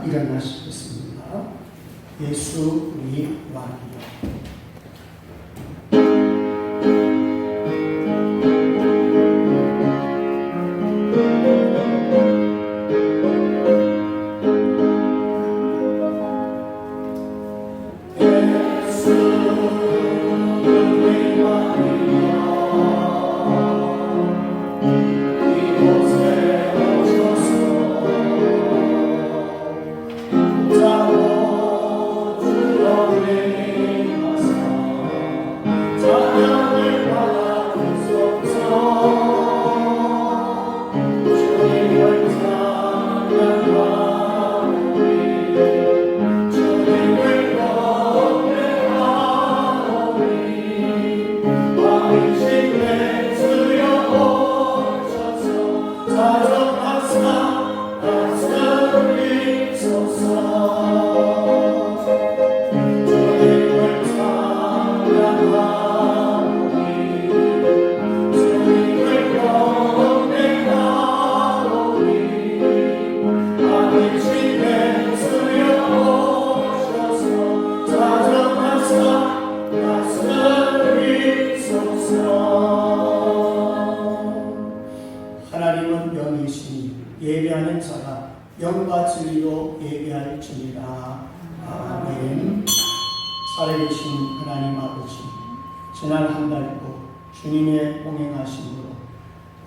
일어나시겠습니다. 예수 우리 왕이여. 하나님은 영이시니 예배하는 자가 영과 진리로 예배할지니라. 아멘. 살아계신 하나님 아버지, 지난 한 달도 주님의 동행하심으로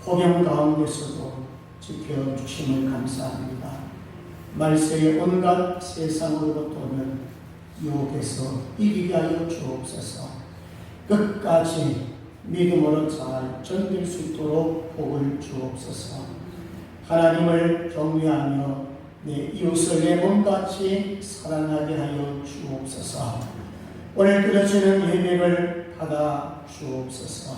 폭염 가운데서도 지켜주심을 감사합니다. 말세의 온갖 세상으로부터 오는 유혹에서 이기게 하여 주옵소서. 끝까지 믿음으로 잘 견딜 수 있도록 복을 주옵소서. 하나님을 경외하며 내 이웃을 내 몸같이 사랑하게 하여 주옵소서. 오늘 드려지는 예배를 받아 주옵소서.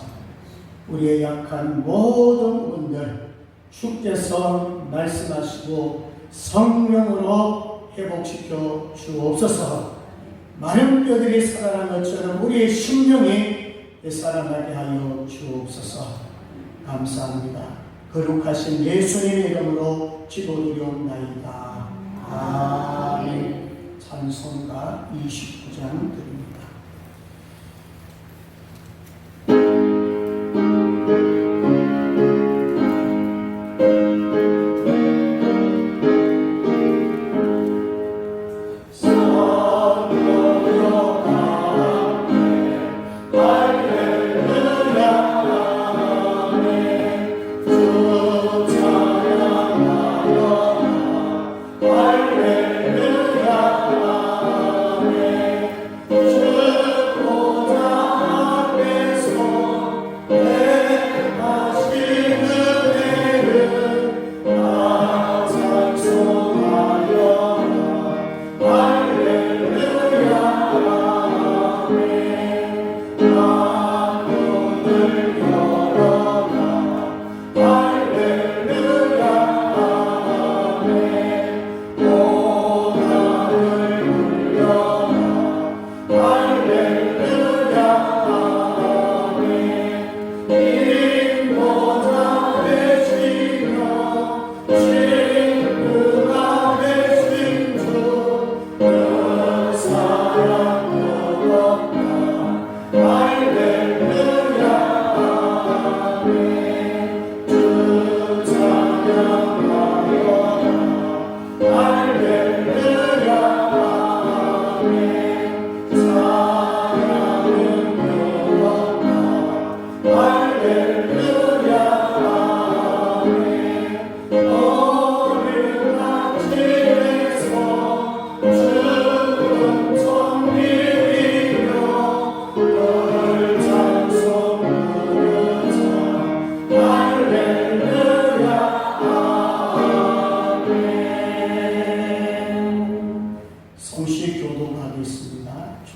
우리의 약한 모든 부분들 주께서 말씀하시고 성령으로 회복시켜 주옵소서. 많은 뼈들이 살아난 것처럼 우리의 심령이 사랑하게 하여 주옵소서. 감사합니다. 거룩하신 예수님의 이름으로 기도드리옵나이다. 아멘. 찬송가 29장 드립니다.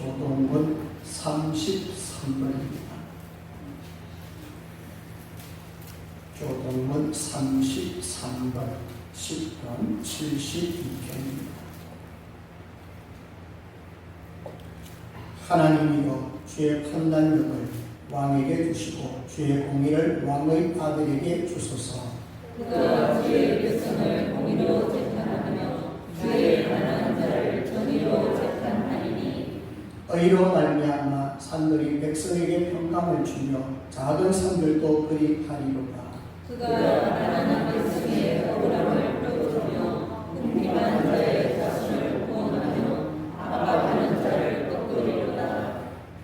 교동문 33번입니다. 교동문 33번 10번 72편입니다. 하나님이여 주의 판단력을 왕에게 주시고 주의 공의를 왕의 아들에게 주소서. 그가 주의 백성을 공의로 재판하며 주의 그이로 말미암아 산들이 백성에게 평강을 주며 작은 산들도 그리 하리로다. 그가 가난한 백성의 억울함을 떠오르며 궁핍한 자의 자손을 구원하며 아파하는 자를 꺾으리로다.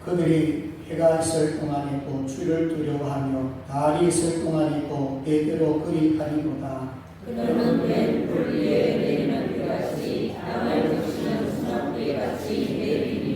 그들이 해가 있을 동안에도 주를 두려워하며 달이 있을 동안에도 때때로 그리 하리로다. 그는 맨 불 위에 내리는 비같이 땅을 적시는 수납비같이 내리니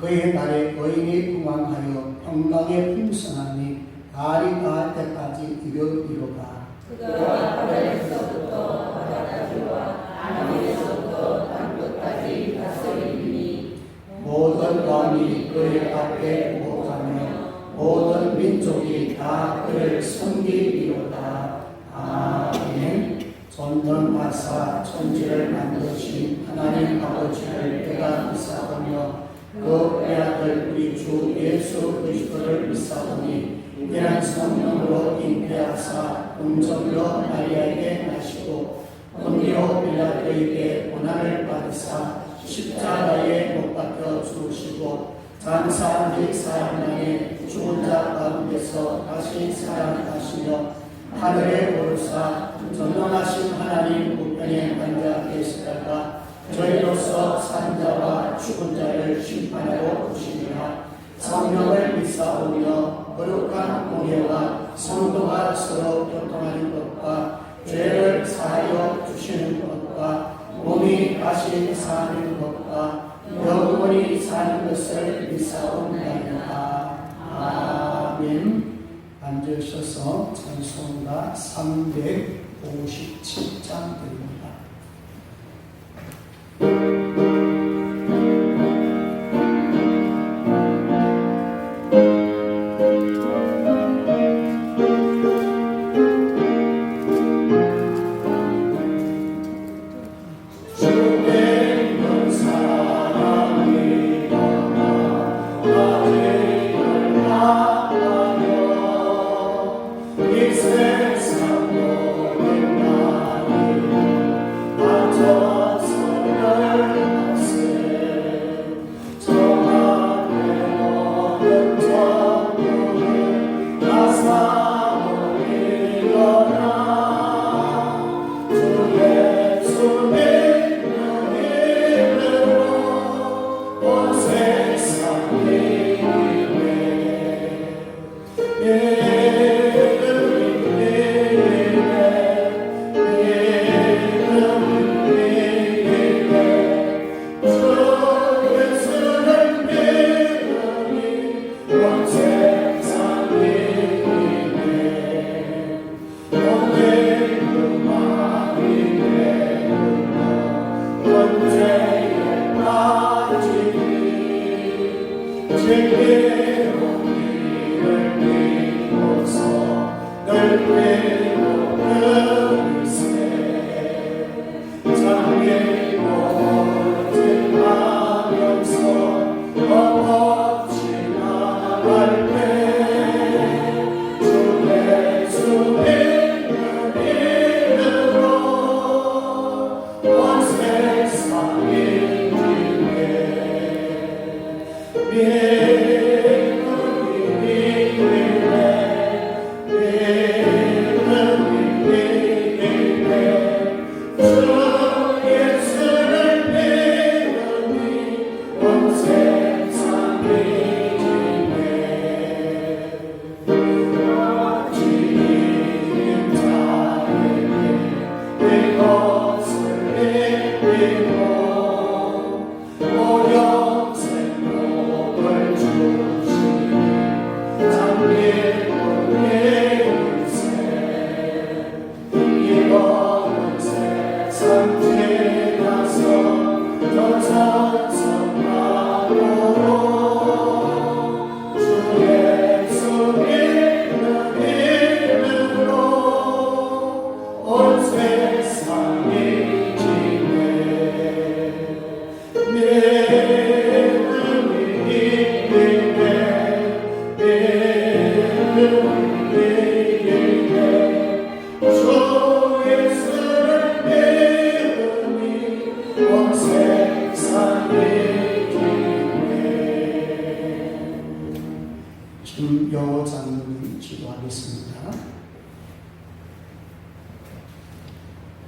그의 날에 거인이 궁왕하여 평강에 풍성하니 달이 닿을 때까지 이르리로다. 그가 바다에서부터 바다까지와 남에서부터 땅끝까지 다스리니 모든 왕이 그의 앞에 복하며 모든 민족이 다 그를 섬기리로다. 아멘. 전능하사 천지를 만드신 하나님 아버지를 내가 믿사오며 그 외아들 우리 주 예수 그리스도를 믿사오니 이란 성령으로 잉태하사 음성으로 마리아에게 나시고 본디오 빌라도에게 고난을 받으사 십자가에 못 박혀 죽으시고 장사 및 사흘 만에 죽은 자 가운데서 다시 살아나시며 하늘에 오르사 전능하신 하나님 우편에 앉아 계시다가 저희로서 산 자와 죽은 자를 심판하러 오시리라. 성령을 믿사오며 거룩한 공예와 성도가 서로 교통하는 것과 죄를 사하여 주시는 것과 몸이 다시 사는 것과 영원히 사는 것을 믿사옵나이다. 아멘. 앉으셔서 찬송가 357장 드립니다. 세상에 김여 장로님 기도하겠습니다.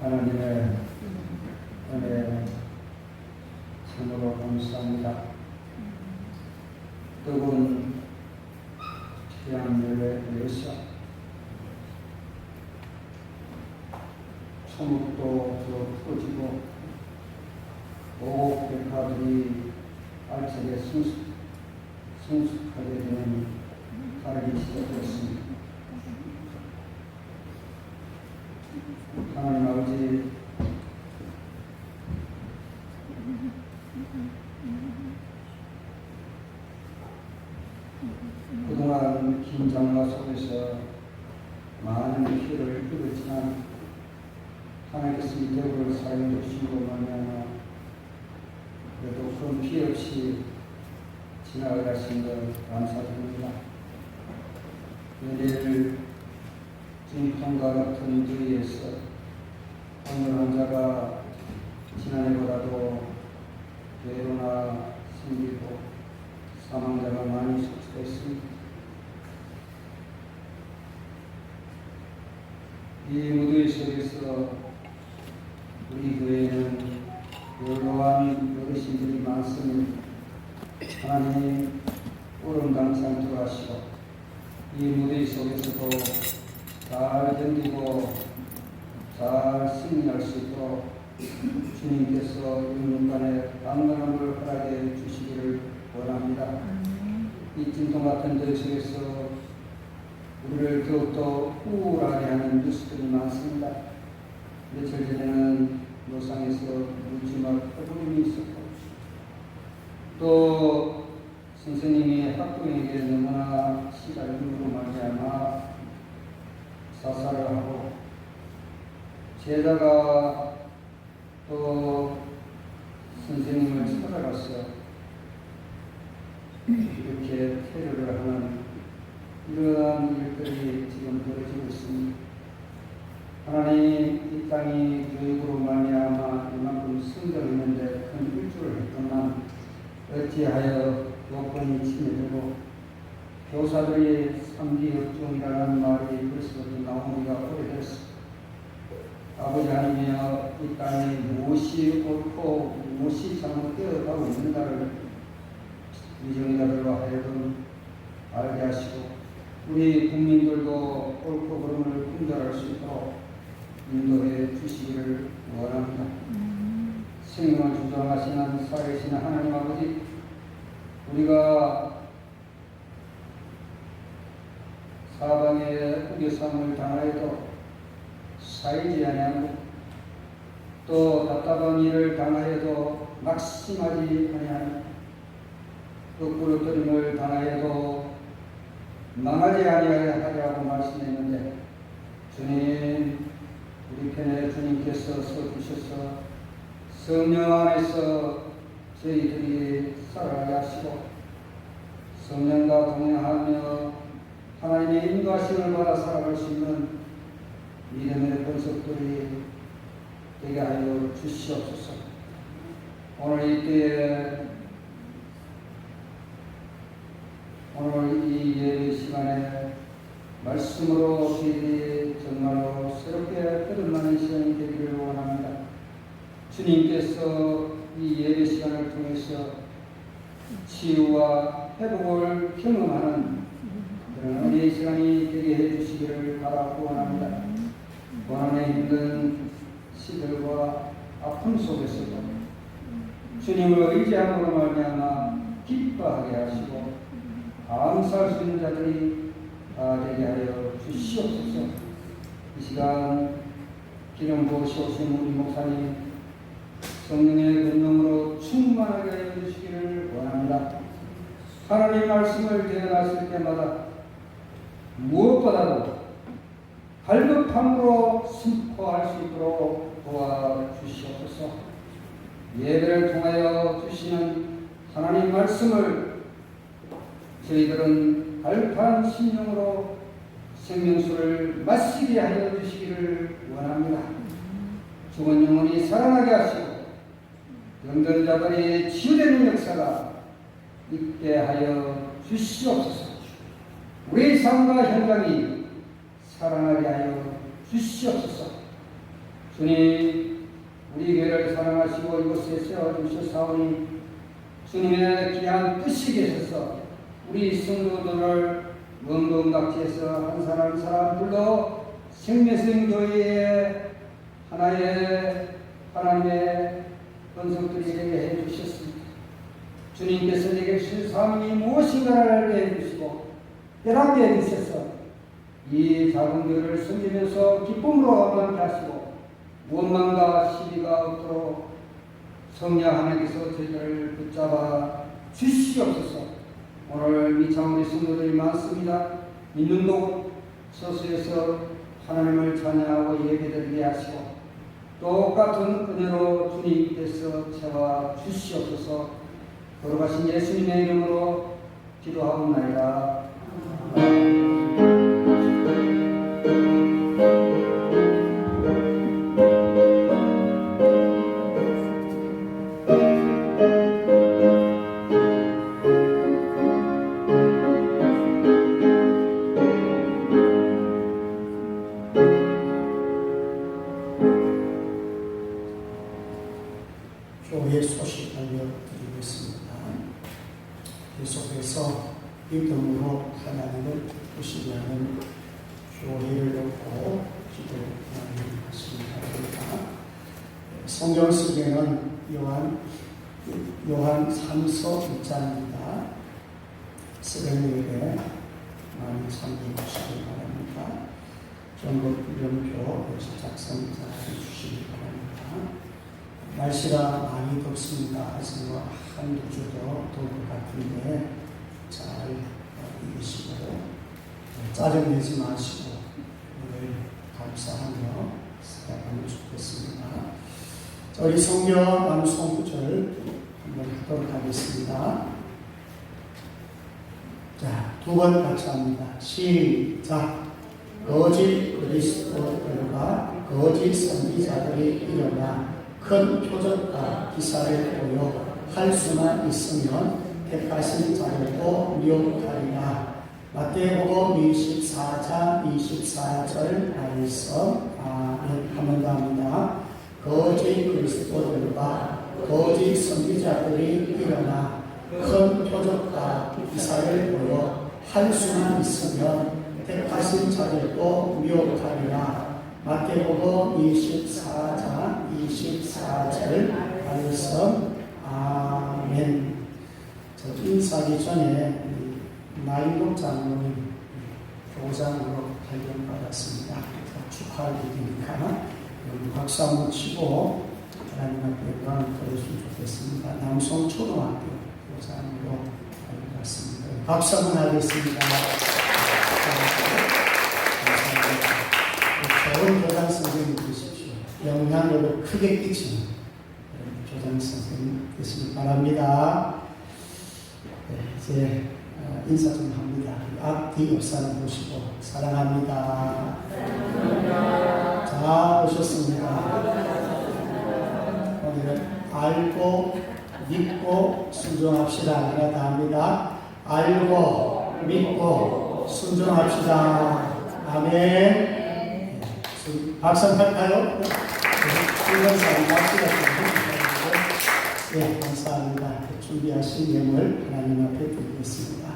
하나님의 은혜 참으로 감사합니다. 뜨거운 태양열에 내려서 초목도 더 퍼지고 오곡백화들이 알차게 성숙하게 되는 가을이 시작됐습니다. 하나님 아버지, 그동안 긴 장마 속에서 많은 피해를 입었지만 하나님께서 이 대우를 사용해 주시고 말미암아 그래도 큰 피해 없이 지나가신 것 감사드립니다. 내일 진통과 같은 주위에서 오늘 환자가 지난해보다도 뇌로나 생기고 사망자가 많이 속출했습니다. 이 무더위 속에서 우리 교회에는 여러한 어르신들이 많습니다. 하나님 오른 강창 들어가시고 이 무더위 속에서도 잘 견디고 잘 승리할 수 있도록 주님께서 영육간에 강건함을 허락해 주시기를 원합니다. 이 찜통 같은 데 속에서 우리를 더욱더 우울하게 하는 뉴스들이 많습니다. 며칠 전에는 노상에서 물지막 허브림이 있었고 또 선생님이 학부에게 너무나 시달림으로 말미암아 사살을 하고 제자가 또 선생님을 찾아가서 이렇게 테러를 하는 이러한 일들이 지금 벌어지고 있습니다. 하나님, 이 땅이 교육으로 말미암아 이만큼 성장했는데 큰 일조를 했건만 어찌하여 요건이 침해되고 교사들이 삼기역종이라는 말이 벌써부터 나온 지가 오래됐습니다. 아버지 하나님이여, 이 땅에 무엇이 옳고 무엇이 잘못되어가고 있는가를 위정자들로 하여금 알게 하시고 우리 국민들도 옳고 그름을 분별할 수 있도록 인도해 주시기를 원합니다. 생명을 주장하시는 살아계신 하나님 아버지, 우리가 사방에 우겨쌈을 당하여도 사이지 아니하고 또 답답한 일을 당하여도 낙심하지 아니하며 거꾸로뜨림을 당하여도 망하지 아니하리라고 말씀했는데 주님, 우리 편에 주님께서 서주셔서 성령 안에서 저희들이 살아가게 하시고 성령과 동행하며 하나님의 인도하심을 받아 살아갈 수 있는 믿음의 권속들이 되게 하여 주시옵소서. 오늘 이때에 오늘 이 예배 시간에 말씀으로 저희들이 정말로 새롭게 거듭나는 시간이 되기를 원합니다. 주님께서 이 예배 시간을 통해서 치유와 회복을 경험하는 그런 은혜의 시간이 되게 해주시기를 바라고 원합니다. 고난의 힘든 시들과 아픔 속에서도 주님을 의지함으로 말미암아 기뻐하게 하시고 감사할 수 있는 자들이 다 되게 하여 주시옵소서. 이 시간 기름 부으시오신 우리 목사님 성령의 권능으로 충만하게 하여 주시기를 원합니다. 하나님 말씀을 대언하실 때마다 무엇보다도 갈급함으로 선포할 수 있도록 도와주시옵소서. 예배를 통하여 주시는 하나님 말씀을 저희들은 갈급한 심령으로 생명수를 마시게 하여 주시기를 원합니다. 죽은 영혼이 살아나게 하시고 병든 자들이 치유되는 역사가 있게 하여 주시옵소서. 우리 삶과 현장이 사랑하게 하여 주시옵소서. 주님, 우리 교회를 사랑하시고 이곳에 세워주셨사오니 주님의 귀한 뜻이 계셔서 우리 성도들을 먼먼각지에서 한 사람 한 사람 불러 생명교회의 하나의 하나님의 권속들이 되게 해주셨습니다. 주님께서 내게 주신 사명이 무엇인가를 알게 해주시고 깨닫게 해주셔서 이 작은 교회를 섬기면서 기쁨으로 함께 하시고 원망과 시비가 없도록 성령 하나님께서 저희를 붙잡아 주시옵소서. 오늘 미창 우리 성도들이 많습니다. 있는 곳 서서에서 하나님을 찬양하고 예배드리게 하시고 똑같은 은혜로 주님께서 채워 주시옵소서. 걸어가신 예수님의 이름으로 기도하옵나이다. 교회 소식 알려드리겠습니다. 계속해서 믿음으로 하나님을 기쁘시려는 교회를 놓고 기도하시기 바랍니다. 성경 속에는 요한 3서 1장입니다. 쓰레기에게 많이 참고하시기 바랍니다. 전국연표 작성해 주시기 바랍니다. 날씨가 많이 덥습니다. 하지만 한두 주도 더울 것 같은데 잘 이기시고 짜증내지 마시고 늘 감사하며 살아가면 좋겠습니다. 자, 우리 성경 암송 구절 한번 하도록 하겠습니다. 자, 두 번 같이 합니다. 시작. 거짓 그리스도들과 거짓 선지자들이 일어나 큰 표적과 기사를 보여 할 수만 있으면 택하신 자들도 미혹하리라. 마태복음 24장 24절 말씀. 한번 더 합니다. 거짓 그리스도들과 거짓 선지자들이 일어나 큰 표적과 기사를 보여 할 수만 있으면 택하신 자들도 미혹하리라. 마태복음 24장 24절 말씀. 아멘. 저 인사하기 전에 나인록 장로님 교장으로 발견받았습니다. 축하할 일이니까 박수 한번 치고 하나님 앞에 영광을 드렸으면 좋겠습니다. 남성초등학교 교장으로 발견받았습니다. 박수 한번 하겠습니다. 좋은 교장 선생님 되십시오. 영향력을 크게 끼치는 교장 선생님 되시기 바랍니다. 이제 인사 좀 합니다. 앞뒤 옆사람 보시고 사랑합니다. 자, 오셨습니다. 오늘은 알고 믿고 순종합시다. 하나 다 합니다. 알고 믿고 순종합시다. 아멘. 박수 한번 할까요? 순간사람 박수가 좀 해주셨는데, 네, 감사합니다. 준비하신 예물 하나님 앞에 드리겠습니다.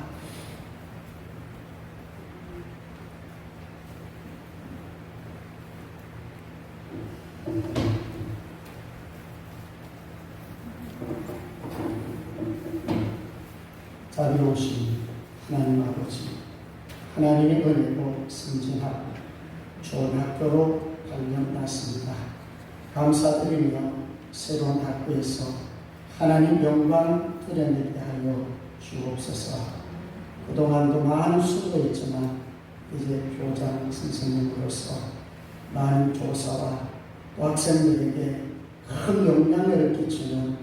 자비로우신 하나님 아버지, 하나님의 은혜로 승진하고 좋은 학교로 발령났습니다. 감사드리며 새로운 학교에서 하나님 영광 드러내게 하여 주옵소서. 그동안도 많은 수고했지만 이제 교장 선생님으로서 많은 교사와 또 학생들에게 큰 영향을 끼치는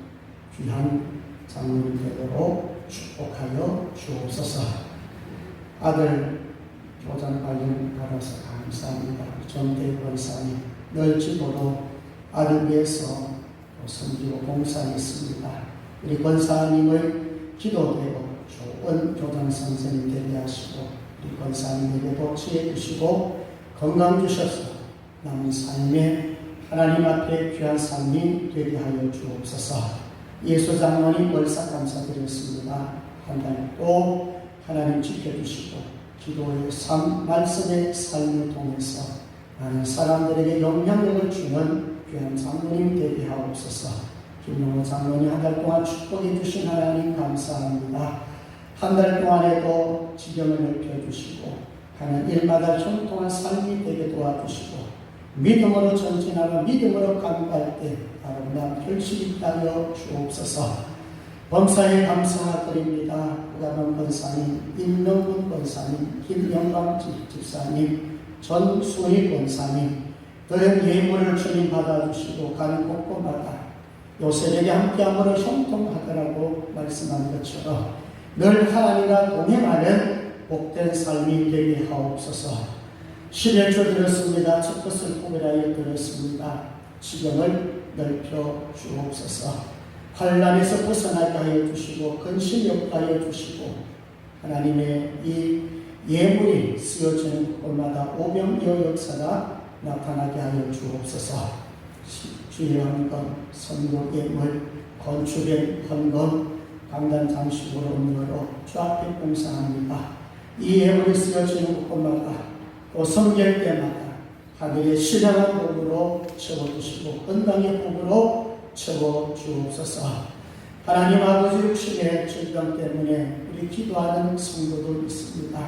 귀한 장로님 되도록 축복하여 주옵소서. 아들 교장 발령 받아서 감사합니다. 정대 권사님 널지도로 아들 위해서 섬기고 봉사했습니다. 우리 권사님의 기도대로 좋은 교장 선생님 되게 하시고 우리 권사님에게도 지혜 주시고 건강 주셔서 남은 삶에 하나님 앞에 귀한 삶이 되게 하여 주옵소서. 예수 장로님 월삭 감사드렸습니다. 한 달 또 하나님 지켜주시고 기도의 삶, 말씀의 삶을 통해서 많은 사람들에게 영향력을 주는 귀한 장로님 되게 하옵소서. 김용호 장로님 한 달 동안 축복해 주신 하나님 감사합니다. 한 달 동안에도 지경을 넓혀주시고 하는 일마다 형통한 삶이 되게 도와주시고 믿음으로 전진하고 믿음으로 간구할 때 아름다운 결실이 있다여 주옵소서. 범사에 감사드립니다. 구가범 권사님, 임명근 권사님, 김영광 집사님, 전순희 권사님, 그런 예물을 주님 받아주시고 가는 곳곳마다 요셉에게 함께함으로 형통하더라고 말씀한 것처럼 늘 하나님과 동행하는 복된 삶이 되게 하옵소서. 11조 들었습니다. 첫 것을 구별하여 들었습니다. 지경을 넓혀 주옵소서. 환난에서 벗어나게 하여 주시고 근심이 없게 하여 주시고 하나님의 이 예물이 쓰여지는 곳마다 오병이어 역사가 나타나게 하여 주옵소서. 주의 헌금, 선교 예물, 건축의 헌금, 강단 장식으로 음료로 주 앞에 봉사합니다. 이 예물이 쓰여지는 곳마다 또 성결 때마다 하늘의 신령한 복으로 채워주시고 건강의 복으로 채워주옵소서. 하나님 아버지 육신의 질병 때문에 우리 기도하는 성도도 있습니다.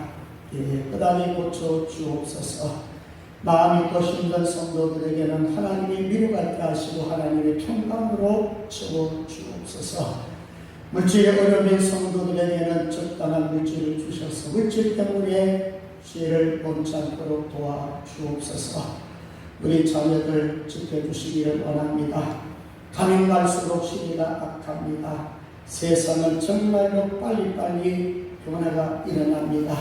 깨끗하게 고쳐주옵소서. 마음이 더 힘든 성도들에게는 하나님의 위로가 있게 하시고 하나님의 평강으로 채워주옵소서. 물질의 어려운 성도들에게는 적당한 물질을 주셔서 물질 때문에 지혜를 본치 않도록 도와주옵소서. 우리 자녀들 지켜주시기를 원합니다. 가면 갈수록 시기가 악합니다. 세상은 정말로 빨리빨리 변화가 일어납니다.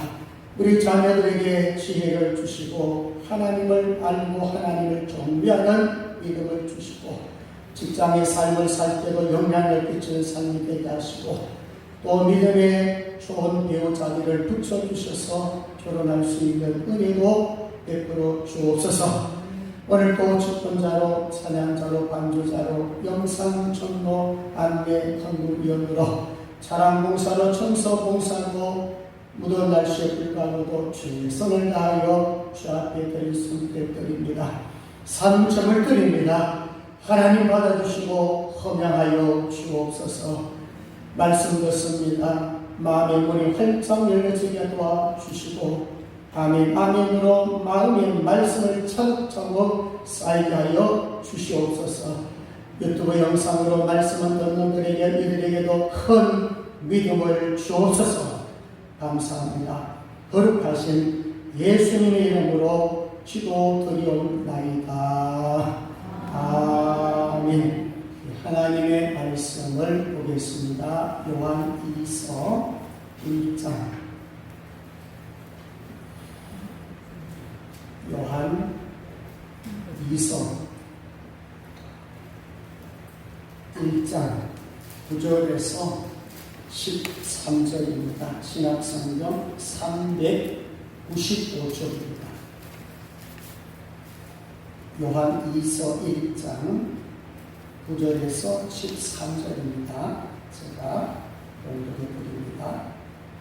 우리 자녀들에게 지혜를 주시고 하나님을 알고 하나님을 경배하는 믿음을 주시고 직장의 삶을 살 때도 영향을 끼치는 삶이 되게 하시고 또 믿음의 좋은 배우자들을 붙여주셔서 결혼할 수 있는 은혜도 베풀어 주옵소서. 오늘도 축권자로 찬양자로 반주자로 영상 전도 안내 헌금위원으로 자랑봉사로 청소봉사로 무더운 날씨에 불구하고도 최선을 다하여 주 앞에 드릴 수 있게 드립니다. 삼점을 드립니다. 하나님 받아주시고 허명하여 주옵소서. 말씀 듣습니다. 마음의 문이 활짝 열려지게 도와주시고 아멘 아멘으로 마음의 말씀을 차곡차곡 쌓이게 하여 주시옵소서. 유튜브 영상으로 말씀을 듣는 이들에게도 큰 믿음을 주옵소서. 감사합니다. 거룩하신 예수님의 이름으로 기도드리옵나이다. 아멘. 하나님의 말씀을 보겠습니다. 요한일서 1장. 요한일서 1장 9절에서 13절입니다. 신약성경 395쪽입니다. 요한일서 1장 9절에서 13절입니다. 제가 공독해 드립니다.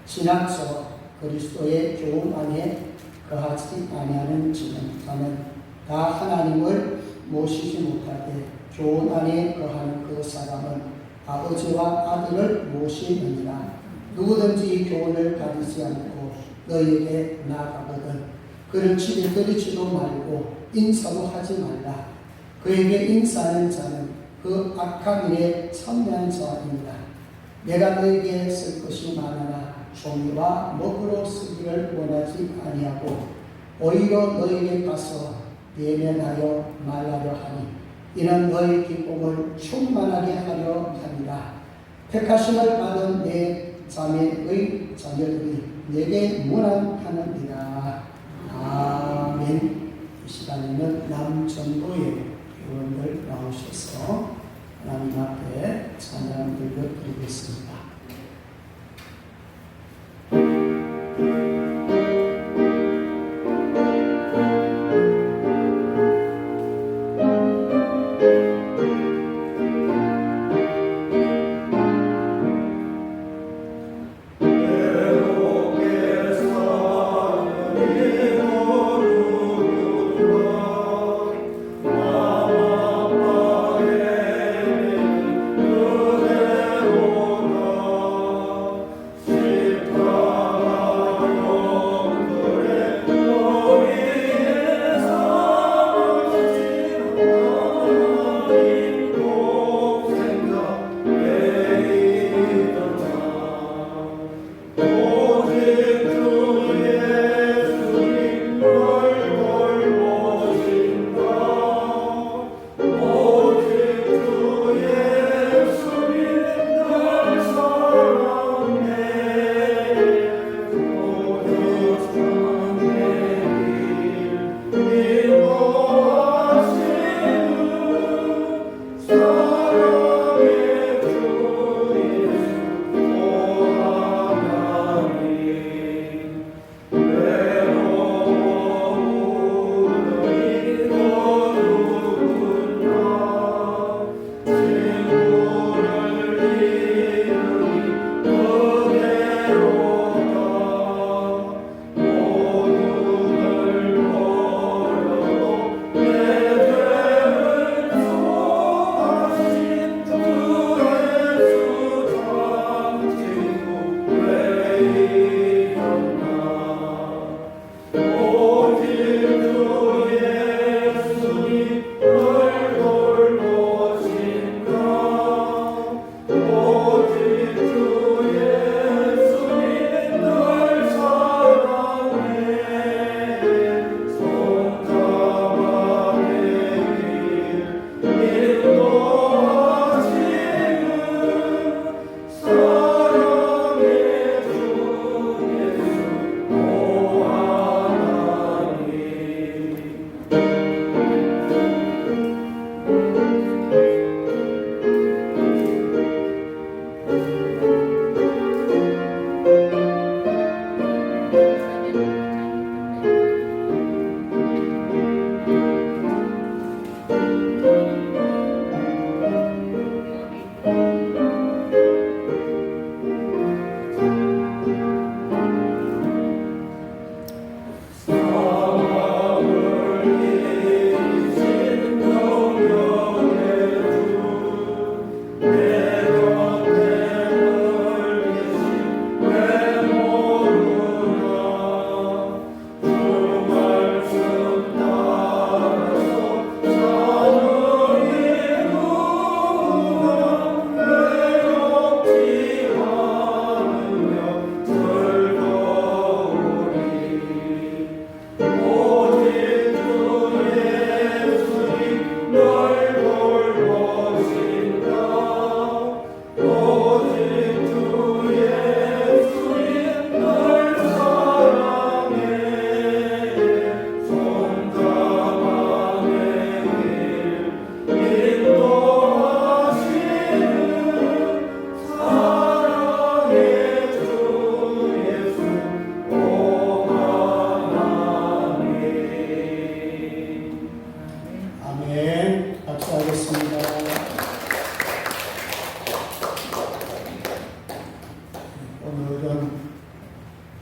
신약서 그리스도의 교훈 안에 거하지 아니하는 지는 자는 다 하나님을 모시지 못하되 교훈 안에 거하는 그 사람은 아버지와 아들을 모시느니라. 누구든지 이 교훈을 가지지 않고 너희에게 나아가거든 그를 집에 들이지도 말고 인사도 하지 말라. 그에게 인사하는 자는 그 악한 일에 참여한 자입니다. 내가 너에게 쓸 것이 많으나 종이와 먹으로 쓰기를 원하지 아니하고 오히려 너에게 가서 예면하여 말하려 하니 이는 너의 기쁨을 충만하게 하려 함이라. 택하심을 받은 내 자매의 자녀들이 내게 문안하느니라. 아멘. 이 시간에는 남전도의 회원들 나오셔서 하나님 앞에 찬양 드리겠습니다.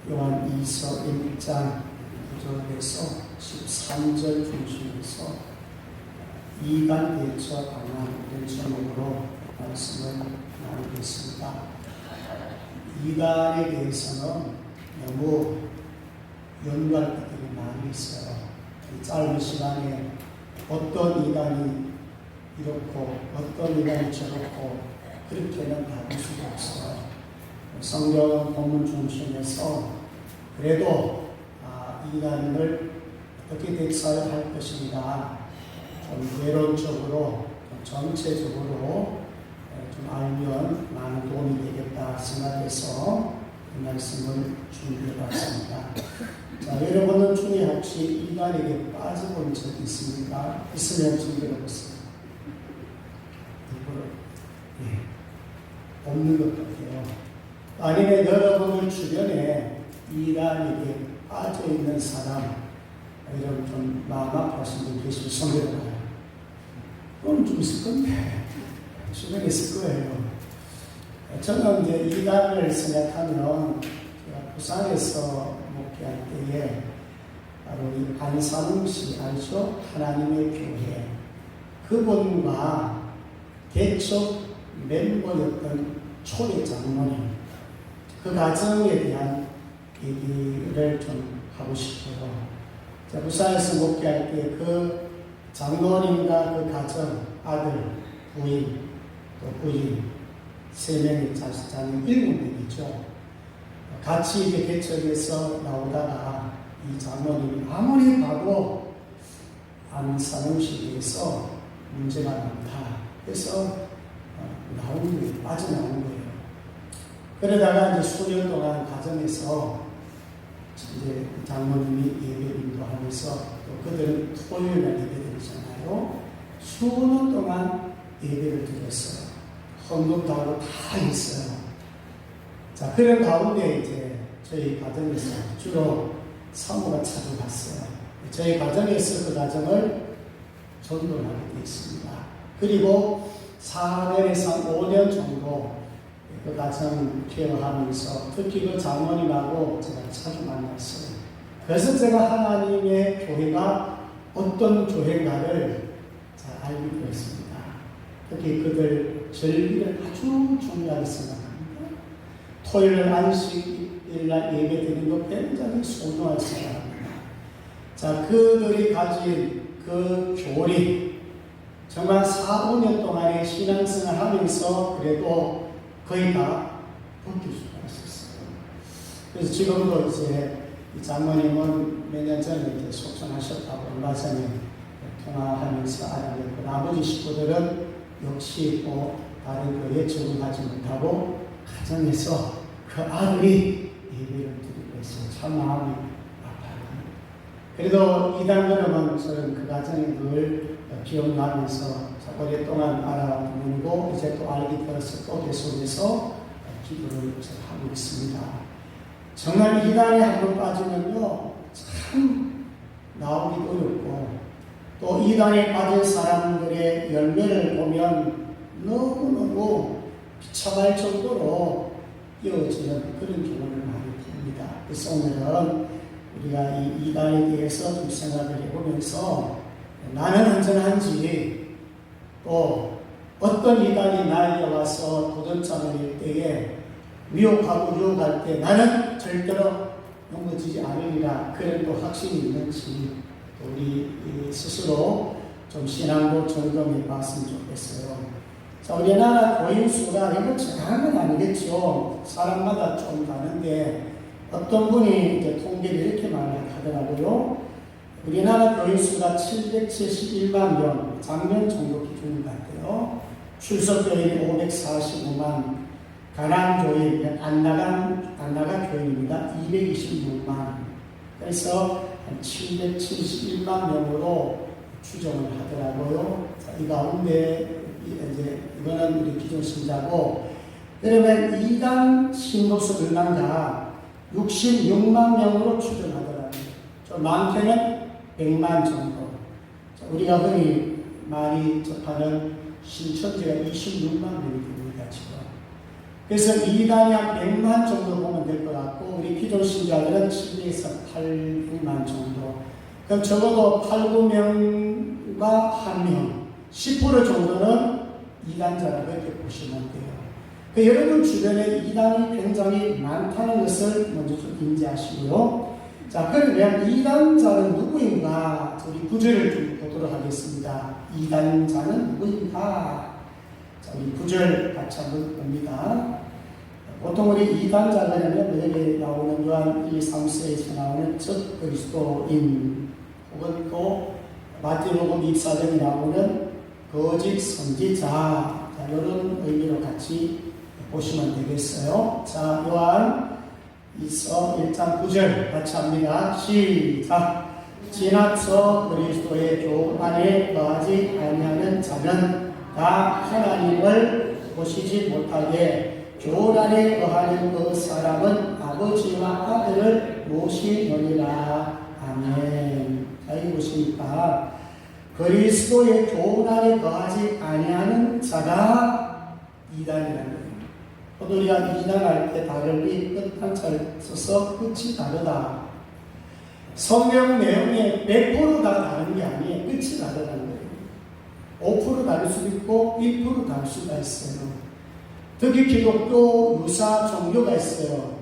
요한 1장 9절에서 13절 중심에서 이간 대처 방안을 제목으로 말씀을 나누겠습니다. 이간에 대해서는 너무 연구할 것들이 많이 있어요. 이 짧은 시간에 어떤 이간이 이렇고 어떤 이간이 저렇고 그렇게는 다룰 수가 없어요. 성경 본문 중심에서 그래도 이간을 어떻게 대처해야 할 것인가 좀 개론적으로 전체적으로 좀 알면 많은 도움이 되겠다 생각해서 그 말씀을 준비해봤습니다. 자, 여러분은 중에 혹시 이간에게 빠져본 적이 있습니까? 있으면 좀 들어보세요. 네. 없는 것 같아요. 아니면 여러분들 주변에 이간에게 빠져있는 사람, 이런 좀 마음 아파하신 분 계시면 손들어봐요. 그럼 좀 있을 건데, 주변에 있을 거예요. 저는 이제 이간을 생각하면, 제가 부산에서 목회할 때에, 바로 이 안산웅 씨 알죠? 하나님의 교회. 그분과 개척 멤버였던 초대 장로님. 그 가정에 대한 얘기를 좀 하고 싶어요. 자, 부산에서 목회할 때 그 장로님과 그 가정, 아들, 부인, 또 부인, 3명의 자녀 7명이죠. 같이 이제 개척에서 나오다가 이 장로님이 아무리 봐도 안산웅식에 대해서 문제가 많다. 그래서 나오는 거예요. 빠져나오는 거예요. 그러다가 이제 수년 동안 가정에서 이제 장로님이 예배 인도하면서 또 그들은 토요일날 예배 드리잖아요. 수년 동안 예배를 드렸어요. 헌금도 하고 다 했어요. 자, 그런 가운데 이제 저희 가정에서 주로 사모가 찾아갔어요. 저희 가정에서 그 가정을 전도를 하게 되었습니다. 그리고 4년에서 5년 정도 그 가정 케어하면서 특히 그 장모님하고 제가 자주 만났어요. 그래서 제가 하나님의 교회가 어떤 교회인가를 잘 알게 되었습니다. 특히 그들 절기를 아주 중요하게 생각합니다. 토요일 안식일날 예배 드리는 것 굉장히 소중하게 생각합니다. 자, 그들이 가진 그 교리, 정말 4, 5년 동안의 신앙생활 하면서 그래도 거의 다 바뀔 수가 있었어요. 그래서 지금도 이제 이 장모님은 몇 년 전에 이제 속전하셨다고 얼마 전에 통화하면서 알아냈고, 나머지 식구들은 역시 또 다른 교회에 적응하지 못하고 가정에서 그 아들이 예배를 드리고 있어요. 참 마음이 아파요. 그래도 이단그러면 저는 그 가정에 늘 기억나면서 오랫동안 알아보고 이제 또 알게 되어서 또 계속해서 기도를 하고 있습니다. 정말 이단에 한번 빠지면요, 참 나오기 어렵고, 또 이단에 빠진 사람들의 열매를 보면 너무너무 비참할 정도로 이어지는 그런 경험을 많이 봅니다. 그래서 오늘은 우리가 이 이단에 대해서 좀 생각을 해보면서 나는 안전한지, 또 어떤 이단이 나에게 와서 도전장을 낼 때에 미혹하고 유혹할 때 나는 절대로 넘어지지 않으리라, 그런 또 확신이 있는지 우리 스스로 좀 신앙도 점검해 봤으면 좋겠어요. 자, 우리나라 교인 수가 이거 정확한 건 아니겠죠. 사람마다 좀 다른데 어떤 분이 이제 통계를 이렇게 하더라고요. 우리나라 교인 수가 771만 명, 작년 정도 기준인 것 같아요. 출석교인이 545만, 가난교인, 안 나간 교인입니다. 226만. 그래서 한 771만 명으로 추정을 하더라고요. 자, 이 가운데 이제 이거는 우리 기존 신자고, 그러면 이단 신도수 얼마인가 66만 명으로 추정하더라고요. 좀 많게는 100만 정도. 자, 우리가 흔히 많이 접하는 신천지가 26만 명이 됩니다, 지금. 그래서 이단이 한 100만 정도 보면 될 것 같고, 우리 기존 신자들은 7에서 8, 9만 정도. 그럼 적어도 8, 9명과 1명, 10% 정도는 이단자라고 이렇게 보시면 돼요. 그 여러분 주변에 이단이 굉장히 많다는 것을 먼저 좀 인지하시고요. 자, 그러면 이단자는 누구인가? 우리 구절을 좀 보도록 하겠습니다. 이단자는 누구인가? 자, 우리 구절 같이 한번 봅니다. 보통 우리 이단자 그러면 여기 나오는 요한 1, 3세에서 나오는 첫 그리스도인, 혹은 또 마태복음 24장에 나오는 거짓 선지자, 자, 이런 의미로 같이 보시면 되겠어요. 자, 요한 1장 9절 같이 합니다. 시작. 지나쳐 그리스도의 교 안에 거하지 아니하는 자는 다 하나님을 보시지 못하게 교 안에 거하는 그 사람은 아버지와 아들을 모시느니라. 아멘. 자, 여기 보시니까 그리스도의 교훈 안에 거하지 아니하는 자가 이단이라는 거예요. 우리가 이단할 때 다르니 끝 한자를 써서 끝이 다르다. 성경 내용에 100% 다 다른 게 아니에요. 끝이 다르다는 거예요. 5% 다를 수도 있고 1% 다를 수가 있어요. 특히 기독교 유사 종교가 있어요.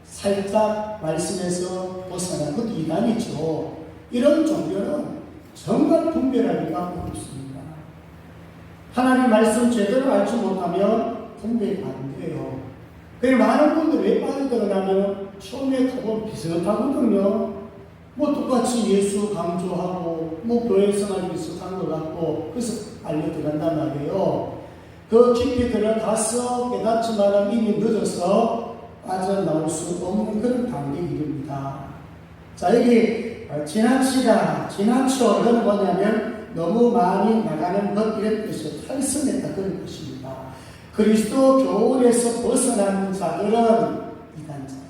살짝 말씀에서 벗어난 것도 이단이죠. 이런 종교는 정말 분별하기가 어렵습니다. 하나님 말씀 제대로 알지 못하면 분별이 안 돼요. 그래서 많은 분들이 왜 빠져들어가면 처음에 그거 비슷하거든요. 뭐 똑같이 예수 강조하고 뭐 교회 생활 비슷한 것 같고, 그래서 알려들어간단 말이에요. 그 깊이 들어가서 깨닫지만 이미 늦어서 빠져나올 수 없는 그런 단계에 이릅니다. 자, 여기 지나치다, 지나쳐, 이건 뭐냐면 너무 많이 나가는 것 이런 뜻이 탈선했다 그런 것입니다. 그리스도 교훈에서 벗어난 자들은 이단자예요.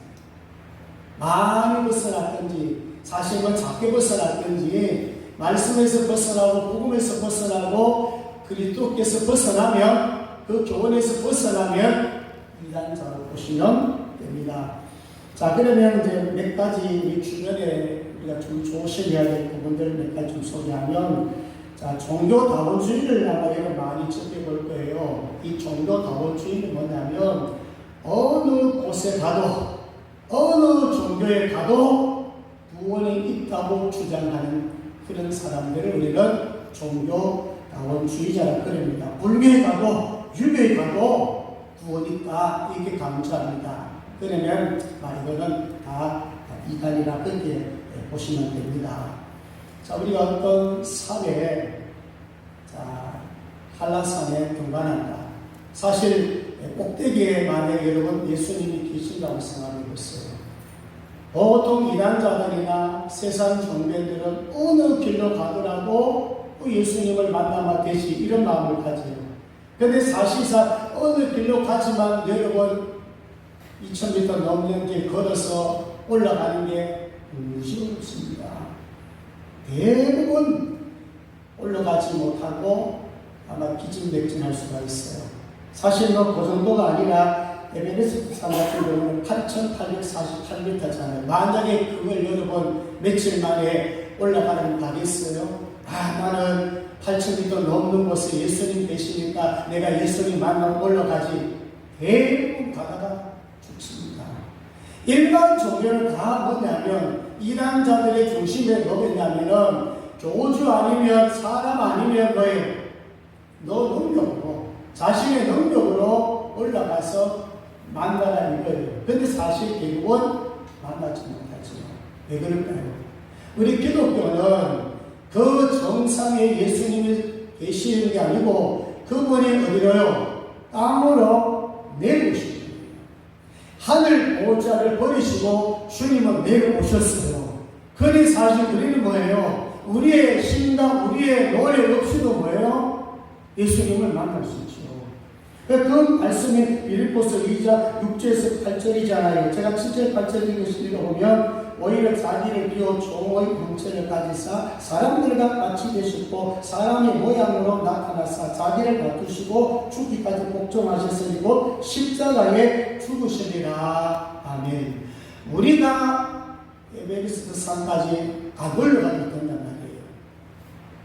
많이 벗어났든지 사실은 작게 벗어났든지 말씀에서 벗어나고 복음에서 벗어나고 그리스도께서 벗어나면 그 교훈에서 벗어나면 이단자로 보시면 됩니다. 자, 그러면 이제 몇 가지 우리 주변에 우리가 좀 조심해야 될 부분들 몇 가지 좀 소개하면, 자, 종교다원주의를 아마 여러분 많이 접해볼 거예요. 이 종교다원주의는 뭐냐면 어느 곳에 가도 어느 종교에 가도 구원이 있다고 주장하는 그런 사람들을 우리는 종교다원주의자라 그럽니다. 불교에 가도 유교에 가도 구원이 있다 이렇게 강조합니다. 그러면 이거는 다 이단이라 그렇게 보시면 됩니다. 자, 우리가 어떤 사회에 한라산에 등반한다. 사실 꼭대기에 만약 여러분 예수님이 계신다고 생각해 보세요. 보통 이단자들이나 세상 종교들은 어느 길로 가더라도 예수님을 만나면 되지 이런 마음을 가져요. 그런데 사실상 어느 길로 가지만 여러분 2000m 넘는 길 걸어서 올라가는 게 무시 없습니다. 대부분 올라가지 못하고 아마 기진맥진할 수가 있어요. 사실 그 정도가 아니라 에베레스트 산 같은 경우는 8,848m잖아요. 만약에 그걸 여러분 며칠 만에 올라가는 가겠어요? 나는 8,000m 넘는 곳에 예수님 계시니까 내가 예수님 만나고 올라가지. 대부분 가다가 죽습니다. 일반 종교는 다 뭐냐면 이단자들의 중심에 뭐겠냐면은 교주 아니면 사람 아니면 뭐예요? 너 능력으로 자신의 능력으로 올라가서 만나라는 거예요. 근데 사실 대부분 만나지 못하죠. 왜 그럴까요? 우리 기독교는 그 정상에 예수님이 계시는 게 아니고 그분이 어디로요? 땅으로 내려오시는 거예요. 하늘 보좌를 버리시고 주님은 내려오셨어요. 그런데 사실 우리는 뭐예요? 우리의 힘과 우리의 노력 없이도 뭐예요? 예수님을 만날 수 있죠. 그 말씀이 빌립보서 2장 6절에서 8절이잖아요. 제가 7절 8절 읽어보면 오히려 자기를 비워 종의 형체를 가지사 사람들과 같이 되시고 사람의 모양으로 나타나사 자기를 다투시고 죽기까지 복종하셨으리고 십자가에 죽으시리라. 아멘. 우리가 에베레스트 산까지 안 올라가게 된단 말이에요.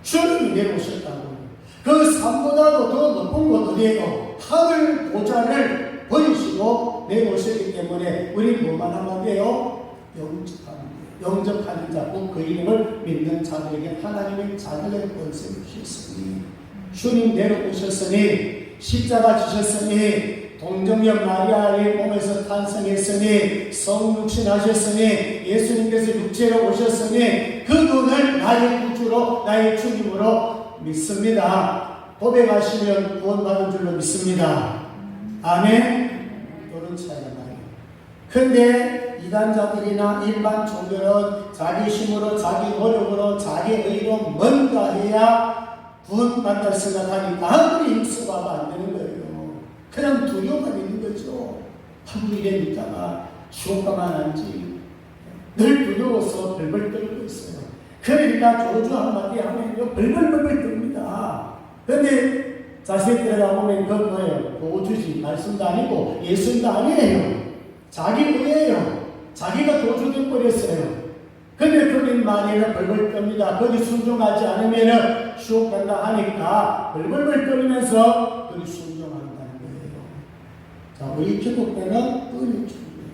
주님이 내려오셨다고. 그 산보다도 더 높은 곳 어디에요? 하늘 보좌를 버리시고 내려오셨기 때문에 우리 뭐만 하면 돼요? 영접하는 거예요. 영접하는 자고 그 이름을 믿는 자들에게 하나님의 자들의 권세를 주셨으니 주님 내려오셨으니 십자가 지셨으니 동정녀 마리아의 몸에서 탄생했으니 성육신하셨으니 예수님께서 육체로 오셨으니 그분을 나의 구주로 나의 주님으로 믿습니다. 고백하시면 구원받은 줄로 믿습니다. 아멘. 이런 차이가 나요. 그런데 이단자들이나 일반 종교는 자기 힘으로 자기 노력으로 자기 의로 뭔가 해야 구원받을 생각하니까 아무리 익숙하면 안 되는 거예요. 그냥 두려움만 있는 거죠. 아무리 이래 믿다가 지옥 가만 안지 늘 두려워서 벌벌 떨고 있어요. 그러니까 조주 한마디 하면 벌벌벌벌 뜹니다. 그런데 자세히 들어가보면 그건 뭐예요? 도주지 말씀도 아니고 예수님도 아니에요. 자기 의예요. 자기가 도주돼 버렸어요. 근데 그런 말에는 벌벌 뜹니다. 거기 순종하지 않으면 지옥 간다 하니까 벌벌벌 떨면서 거기 순종한다는 거예요. 자, 우리 기독교는 은혜 주의예요.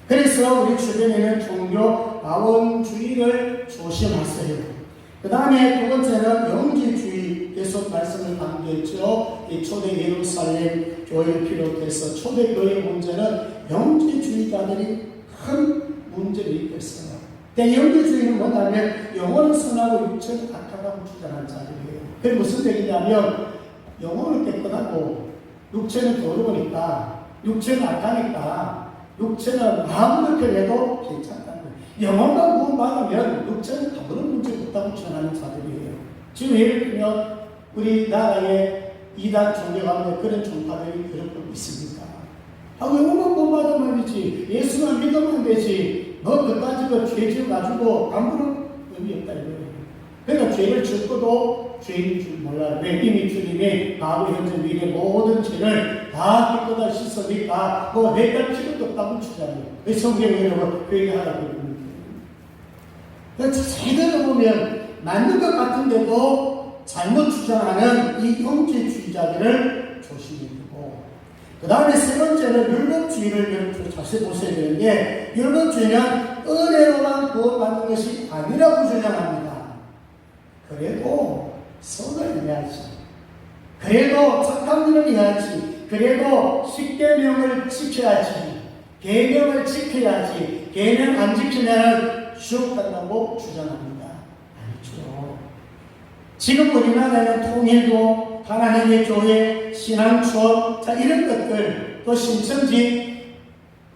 그래서 우리 주변에는 종교 다원주의를 조심하세요. 그 다음에 두 번째는 영지주의 계속 말씀을 강조했죠. 이 초대 예루살렘 교회를 비롯해서 초대 교회 문제는 영지주의자들이 큰 문제를 일으켰어요. 영지주의는 뭐냐면 영혼은 선하고 육체는 악하다고 주장하는 자들이에요. 그게 무슨 얘기냐면 영혼은 깨끗하고 육체는 더러우니까 육체는 악하니까 육체는 아무렇게 해도 괜찮다는 거예요. 영혼만 구원받으면 육체는 아무런 문제 없다고 주장하는 자들이에요. 지금 예를 들면 우리 나라의 이단 종교 가운데 그런 종파들이 그렇고 있습니까? 영혼만 본받으면 말이지, 예수만 믿으면 되지, 뭐 그까지 죄 지어가지고 아무런 의미 없다 이거예요. 그러니까 죄를 짓고도 죄인 줄 몰라요. 왜? 이미 주님이 과거, 현재, 미래 모든 죄를 다 깨끗하게 씻으니까 뭐 내가 필요도 없다고 주잖아요. 왜 성경에 여러분 그 얘기하라고 그러는 거예요. 제대로 보면 맞는 것 같은데도 잘못 주장하는 이 형제주의자들을 조심해야 되고, 그 다음에 세 번째는 율법주의를 여러분 자세히 보셔야 되는데, 율법주의는 은혜로만 구원받는 것이 아니라고 주장합니다. 그래도 선을 해야지, 그래도 착한 일을 해야지, 그래도 십계명을 지켜야지, 계명을 지켜야지, 계명 안 지키면 지옥간다고 주장합니다. 아니죠. 지금 우리나라는 통일도, 하나님의 교회, 신앙 추억, 이런 것들, 또 신천지,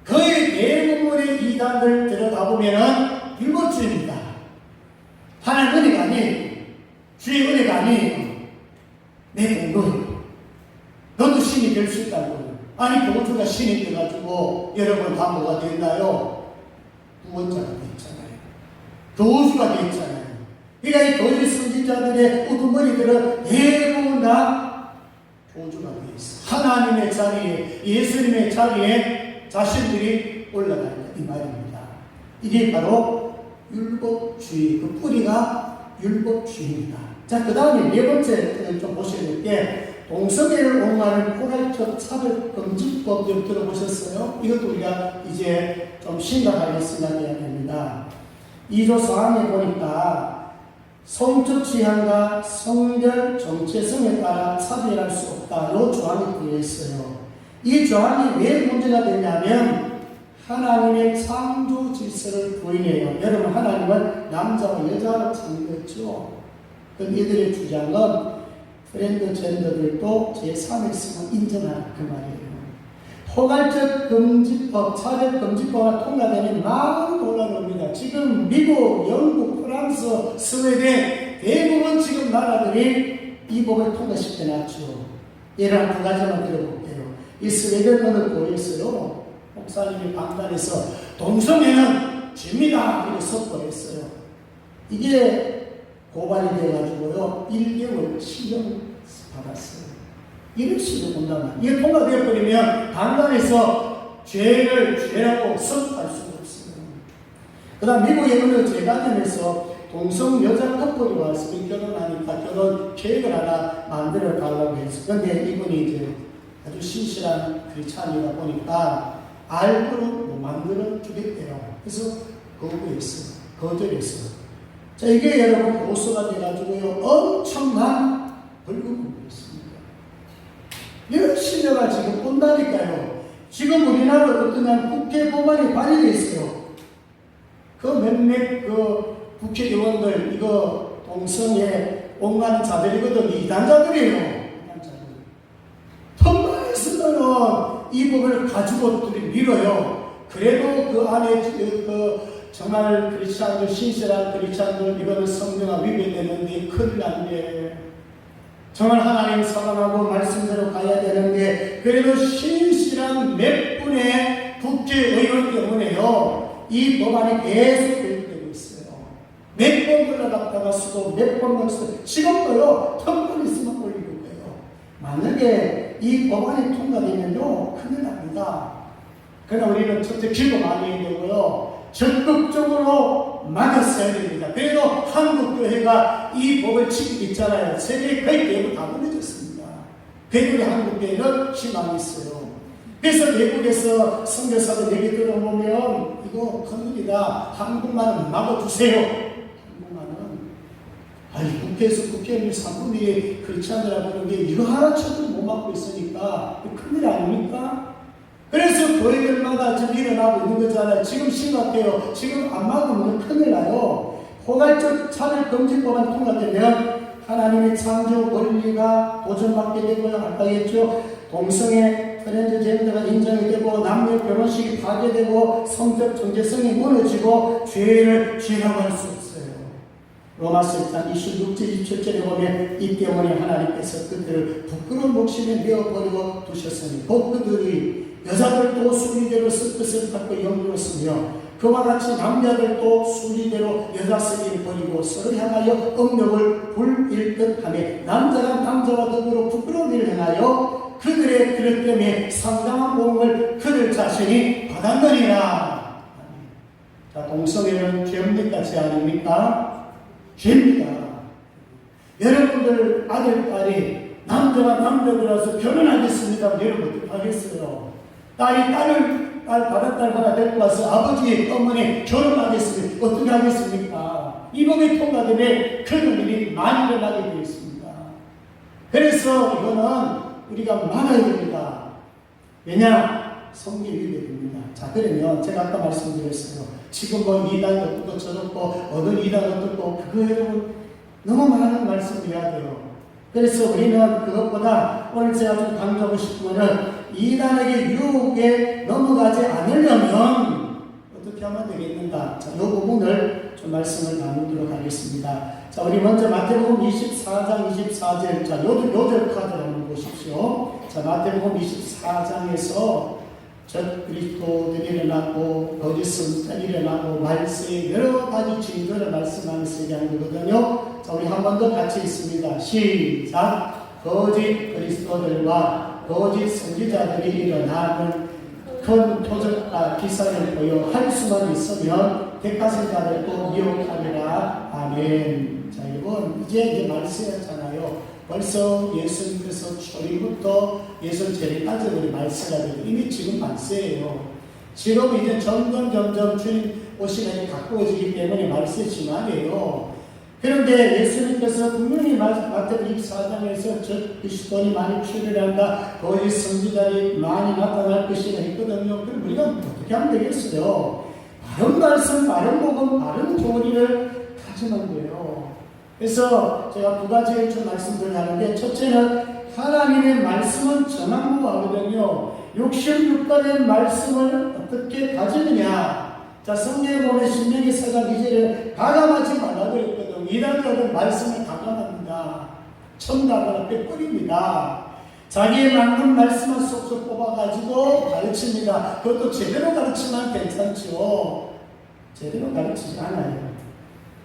거의 대부분의 이단들 들어가보면은 율법주의입니다. 하나님 은혜가 아니에요. 주의 은혜가 아니에요. 내 공로예요. 너도 신이 될 수 있다고요. 아니, 교주가 신이 돼가지고 여러분 다 뭐가 됐나요? 구원자가 됐잖아요. 교주가 됐잖아요. 그러니까 이 거짓 선지자들의 우두머리들은 대부분 다 교주가 되어 있어. 하나님의 자리에, 예수님의 자리에 자신들이 올라간다 이 말입니다. 이게 바로 율법주의, 그 뿌리가 율법주의입니다. 자, 그 다음에 네 번째 좀 보셔야 될 게, 동성애를 옹호하는 포괄적 차별금지법 좀 들어보셨어요? 이것도 우리가 이제 좀 심각하게 생각해야 됩니다. 2조 4항에 보니까 성적 취향과 성별 정체성에 따라 차별할 수 없다. 이 조항이 되어 있어요. 이 조항이 왜 문제가 되냐면 하나님의 창조 질서를 부인해요. 여러분, 하나님은 남자와 여자로 창조했죠. 그럼 이들의 주장은 트랜스젠더들도 제3의 성을 인정하는 그 말이에요. 포괄적 금지법, 차별금지법가 통과되면 많은 논란이 옵니다. 지금 미국, 영국, 프랑스, 스웨덴 대부분 지금 나라들이 이 법을 통과시켜놨죠. 예를 한 두 가지만 들어볼게요. 이 스웨덴은 보였어요. 목사님이 방단에서 동성애는 죄입니다. 이렇게 선포했어요. 이게 고발이 돼가지고요, 1개월 실형 받았어요. 이런 식으로 본다면, 이게 통과되어버리면 방단에서 죄라고 선포할 수가 없어요. 그 다음 미국에 오늘 재가정에서 동성 여자 커플이 와서 결혼하니까 결혼 계획을 하나 만들어 달라고 했어요. 그런데 이분이 이제 아주 신실한 크리스찬이다 보니까 알고는 못 만들어 주겠대요. 그래서 거절했어요. 자, 이게 여러분 보수가 돼가지고요, 엄청난 벌금을 물었습니다. 이런 시대가 지금 온다니까요. 지금 우리나라 어떠냐면 국회 법안이 발의되어 있어요. 그 몇몇 국회의원들, 이거 동성애 옹호하는 자들이거든. 이단자들이에요. 턴만에서는 이 법을 가지고 밀어요. 그래도 그 안에 정말 크리스찬들, 신실한 크리스찬들, 이거는 성경과 위배되는데 큰일 난데, 정말 하나님 사랑하고 말씀대로 가야 되는데, 그래도 신실한 몇 분의 국회의원 때문에요, 이 법안이 계속 되고 있어요. 몇 번 올라갔다가 쓰고, 몇 번 쓰고, 지금도요, 턴만 있으면 올리고 있어요. 만약에 이 법안이 통과되면요, 큰일 납니다. 그러나 우리는 첫째 기도 많이 해야 되고요, 적극적으로 막았어야 됩니다. 그래도 한국교회가 이 법을 지키고 있잖아요. 세계 거의 대부분 다 무너졌습니다. 대부분의 한국교회는 희망이 있어요. 그래서 외국에서 선교사들 얘기 들어보면 이거 큰일이다. 한국만은 막아주세요. 한국만은. 아니, 국회에서 국회의원 3분의 1 크리스찬이라고 하는 게 이거 하나 쳐도 못 막고 있으니까 큰일 아닙니까? 그래서 교회들마다 지금 일어나고 있는 거잖아요. 지금 심각해요. 지금 안 막으면 큰일 나요. 포괄적 차별금지법안 통과되면 하나님의 창조 원리가 도전받게 되고요. 아까 했죠. 동성애, 트랜스젠더가 인정이 되고 남녀 결혼식이 파괴되고 성적 정체성이 무너지고 죄라고 할 수 없어요. 로마서 1장 26절 27절에 보면 이 때문에 하나님께서 그들을 부끄러운 목심에 내어버리고 두셨으니 곧 그들의 여자들도 순리대로 쓸 것을 갖고 영리었으며 그와 같이 남자들도 순리대로 여자 쓰기를 버리고 서로 향하여 음욕을 불일듯 하며 남자가 남자와 더불어 부끄러운 일을 행하여 그들의 그릇 때문에 상당한 공을 그들 자신이 받았느니라. 자, 동성애는 죄입니까? 죄 아닙니까? 죄입니다. 여러분들 아들, 딸이 남자가 남자들어서 결혼하겠습니다. 여러분 어떻게 하겠어요? 딸이 딸 받았다는 하나 데리고 와서 아버지, 어머니 결혼하겠습니다. 어떻게 하겠습니까? 이 법이 통과되면 그런 일이 많이 일어나게 되어 있습니다. 그래서 이거는 우리가 막아야 됩니다. 왜냐? 성경 위배됩니다. 자, 그러면 제가 아까 말씀드렸어요. 지금 뭐 이단 어떻고 저렇고 어느 이단 어떻고 그거 여러분 너무 많은 말씀을 해야 돼요. 그래서 우리는 그것보다 오늘 제가 좀 강조하고 싶은 것은 이단에게 유혹에 넘어가지 않으려면 어떻게 하면 되겠는가? 자, 이 부분을 좀 말씀을 나누도록 하겠습니다. 자, 우리 먼저 마태복음 24장 24절. 자, 요절 카드를 한번 보십시오. 자, 마태복음 24장에서 적 그리스도들이 일어나고 거짓 선지자들이 일어나고 말세의 여러 가지 징조를 말씀하면서 얘기하는 거거든요. 자, 우리 한 번 더 같이 있습니다. 시작. 거짓 그리스도들과 거짓 선지자들이 일어나는 큰 표적과 기사를 보여 할 수만 있으면 백화생자들도 미혹하리라. 아멘. 자, 여러분 이제 말세였잖아요. 벌써 예수님께서 초림부터 예수 재림까지 우리 말세가 되고 이미 지금 말세예요. 지금 이제 점점 주님 오시는 날이 가까워지기 때문에 말세 지나게요. 그런데 예수님께서 분명히 마태복음 24장에서 저 그리스도인이 많이 출현한다, 거짓 선지자들이 많이 나타날 것이라 했거든요. 그럼 우리가 어떻게 하면 되겠어요? 바른 말씀, 바른 복음, 바른 교리를 가지면 돼요. 그래서 제가 두 가지를 좀 말씀드리는데, 첫째는 하나님의 말씀은 전환무하거든요. 66권의 말씀을 어떻게 가지느냐. 자, 성경에 보면 신명기 4장 2절에 가감하지 말라고 했거든요. 이단들은 말씀을 가감합니다. 첨가하거나 빼버립니다. 자기의 맞는 말씀을 쏙쏙 뽑아가지고 가르칩니다. 그것도 제대로 가르치면 괜찮죠. 제대로 가르치지 않아요.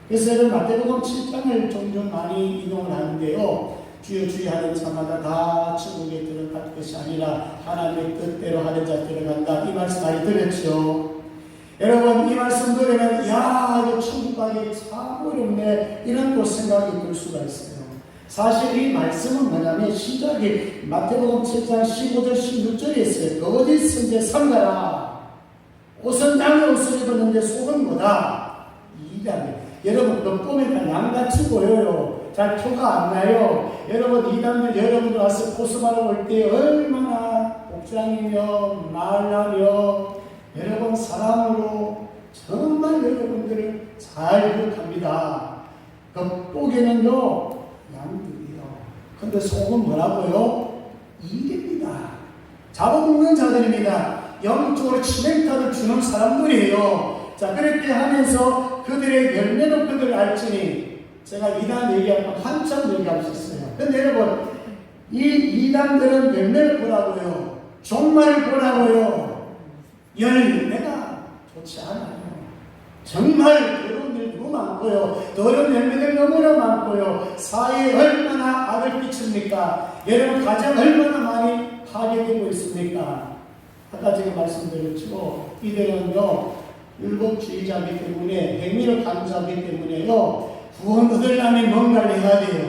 그래서 여러분 마태복음 7장을 종종 많이 인용을 하는데요. 주여 주여 하는 자마다 다 천국에 들어갈 것이 아니라 하나님의 뜻대로 하는 자 들어간다. 이 말씀 많이 들었죠. 여러분 이 말씀 들으면 야 이거 천국 가기 참 어렵네 이런 또 생각이 들 수가 있어요. 사실 이 말씀은 뭐냐면 시작이 마태복음 7장 15절 16절에 있어요. 거짓 선지자 삼가라. 옷은 양의 옷을 입었는데 속은 뭐다? 이단이에요. 여러분 겉보면 양같이 보여요. 잘 표가 안 나요. 여러분 이단들 여러분들 와서 코스바를 볼 때 얼마나 복장이며 말하며 여러분 사랑으로 정말 여러분들을 잘 기억합니다. 겉보기는요 양들이요. 근데 속은 뭐라고요? 이깁니다. 잡아먹는 자들입니다. 영적으로 치명타를 주는 사람들이에요. 자, 그렇게 하면서 그들의 열매는 그들 알지니, 제가 이단 얘기하면 한참 얘기할 수 있어요. 근데 여러분, 이 이단들은 열매를 보라고요. 종말을 보라고요. 열매가 좋지 않아요. 정말 더러운 일 너무 많고요. 더러운 열매들 너무나 많고요. 사회에 얼마나 악을 끼칩니까? 여러분 가정 얼마나 많이 파괴되고 있습니까? 아까 제가 말씀드렸죠. 이들은요 율법주의자이기 때문에 백미를 강조하기 때문에요 구원 얻으려면 뭔가를 해야 돼요.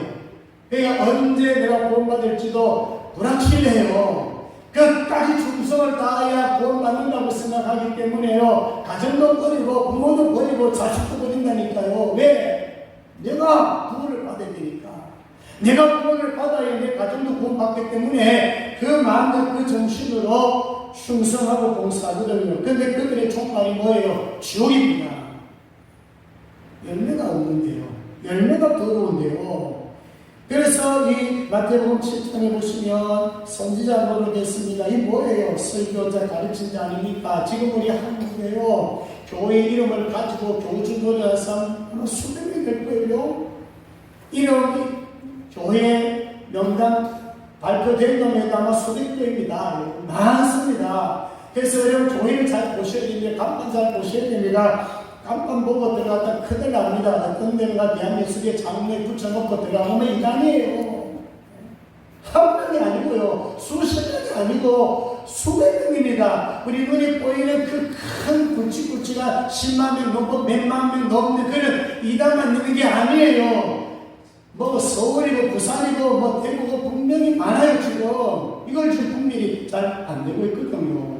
그러니까 언제 내가 구원받을지도 불확실해요. 끝까지 충성을 다해야 구원받는다고 생각하기 때문에요 가정도 버리고 부모도 버리고 자식도 버린다니까요. 왜? 내가 구원을 받아야 되니까. 내가 구원을 받아야 내 가정도 구원받기 때문에 그 마음과 그 정신으로 충성하고 봉사하거든요. 그런데 그들의 총알이 뭐예요? 지옥입니다. 열매가 없는데요. 열매가 더러운데요. 그래서 이 마태복음 7장에 보시면 선지자 노릇했습니다. 이 뭐예요? 설교자 가르친 자 아닙니까? 지금 우리 한국에요 교회 이름을 가지고 교주 노릇한 사람 아마 수백 명이 될 거예요. 이런 교회 명단 발표된 놈에 아마 수백 개입니다. 많습니다. 그래서 여러분 교회를 잘 보셔야 됩니다. 간판 잘 보셔야 됩니다. 간판 보고 들어갔다 큰일 납니다. 어떤 데가 대한예술의 장르에 붙여놓고 들어가면 이단이에요. 한 명이 아니고요. 수십 명이 아니고 수백 명입니다. 우리 눈에 보이는 그 큰 굵직굵직한 10만 명 넘고 몇만 명 넘는 그런 이단만 있는 게 아니에요. 뭐 서울이고 부산이고 뭐 대구고 분명히 많아요. 지금 이걸 지금 분별이 잘 안 되고 있거든요.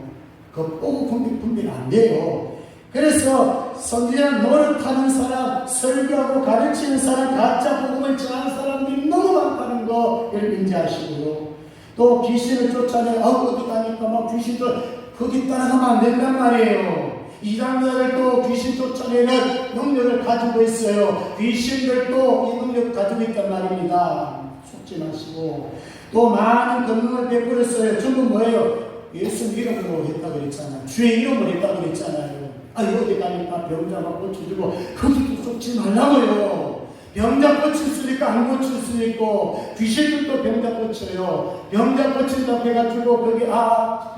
그거 보고 분별이 안 돼요. 그래서 선지자 노릇하는 사람, 설교하고 가르치는 사람, 가짜 복음을 전하는 사람들이 너무 많다는 거 여러분 인지하시고요. 또 귀신을 쫓아내 어디 가니까 막 귀신들 거기 따라가면 안 된단 말이에요. 이단자들 또 귀신 쫓아내는 능력을 가지고 있어요. 귀신들도 이 능력을 가지고 있단 말입니다. 속지 마시고. 또 많은 권능을 베풀었어요. 전부 뭐예요? 예수 이름으로 했다고 그랬잖아요. 주의 이름으로 했다고 그랬잖아요. 어디 가니까 병자가 고쳐주고 거기도 쫓지 말라고요. 병자 고칠 수 있고 안 고칠 수 있고 귀신들도 병자 고쳐요. 병자 고친다고 해가지고 거기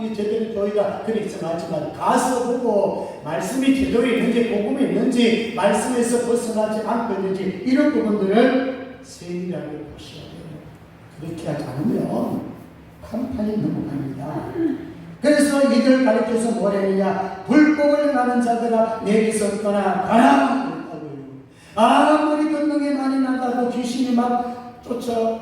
이 제대로 교회다 그래 있지 마지만 가서 보고 말씀이 제대로 있는지 복음이 있는지 말씀에서 벗어나지 않고 있는지 이런 부분들을 세밀하게 보셔야 돼요. 그렇게 하지 않으면 간판이 넘어갑니다. 그래서 이들 가르쳐서 뭐랬느냐? 불법을 행하는 자들아 내게서 떠나가라. 아무리 권능이 많이 나가도 귀신이 막 쫓아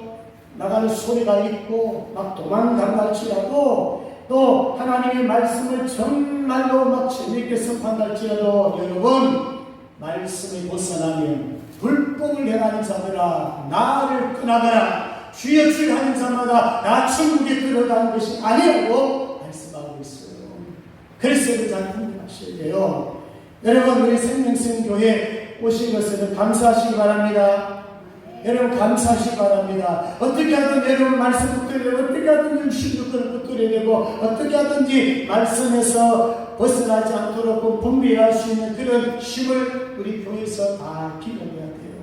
나가는 소리가 있고 막 도망간다 할지라도 또 하나님의 말씀을 정말로 막 재미있게 선포한다 할지라도 여러분 말씀이 벗어나면 불법을 행하는 자들아 나를 떠나가라. 주여 주여 하는 자마다 나 천국에 들어가는 것이 아니라고 말씀하고 있어요. 그래서 그 잘 분별하셔야 돼요. 여러분 우리 생명성교회 오신 것을 감사하시기 바랍니다. 여러분 감사하시기 바랍니다. 어떻게 하든 여러분 말씀 붙들려고 어떻게 하든 16권을 붙들려고 어떻게 하든지 말씀에서 벗어나지 않도록 분별할 수 있는 그런 힘을 우리 교회에서 다 기도해야 돼요.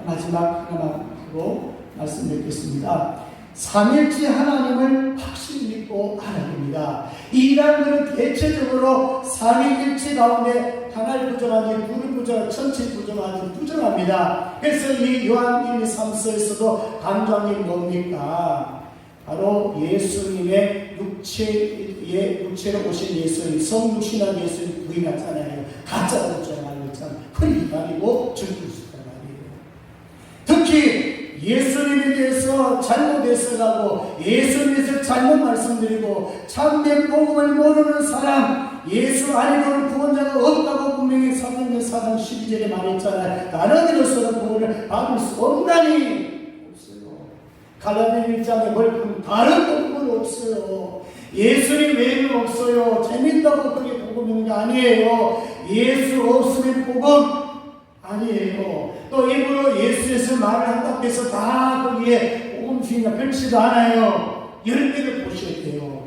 마지막 하나만 하고 말씀 맺겠습니다. 삼일째 하나님을 확실히 믿고 알아야 됩니다. 이 인간들은 대체적으로 삼위일체 가운데 하나를 부정하지 둘을 부정하지 전체를 부정하지 부정합니다. 그래서 이 요한 1, 2, 3서에서도 강조한 게 뭡니까? 바로 예수님의 육체로 오신 예수님, 성육신한 예수님 부인하잖아요. 가짜로 부정하는 것처럼 그리 아니고 적을 수 있단 말이에요. 특히 예수님에 대해서 잘못 해석하고 예수님에서 잘못 말씀드리고 참된 복음을 모르는 사람 예수 아니고는 구원자가 없다고 분명히 사도행전 4장 12절에 말했잖아요. 다른 이로서는 구원을 받을 수 없다니 없어요. 갈라디아 1장에 뭘보면 다른 복음은 없어요. 예수님 외에는 없어요. 재밌다고 그게 복음 있는 게 아니에요. 예수 없으면 복음 아니에요. 또 입으로 예수에서 말을 한다고 해서 다 거기에 복음 주인가 그렇지도 않아요. 열매를 보셔야 돼요.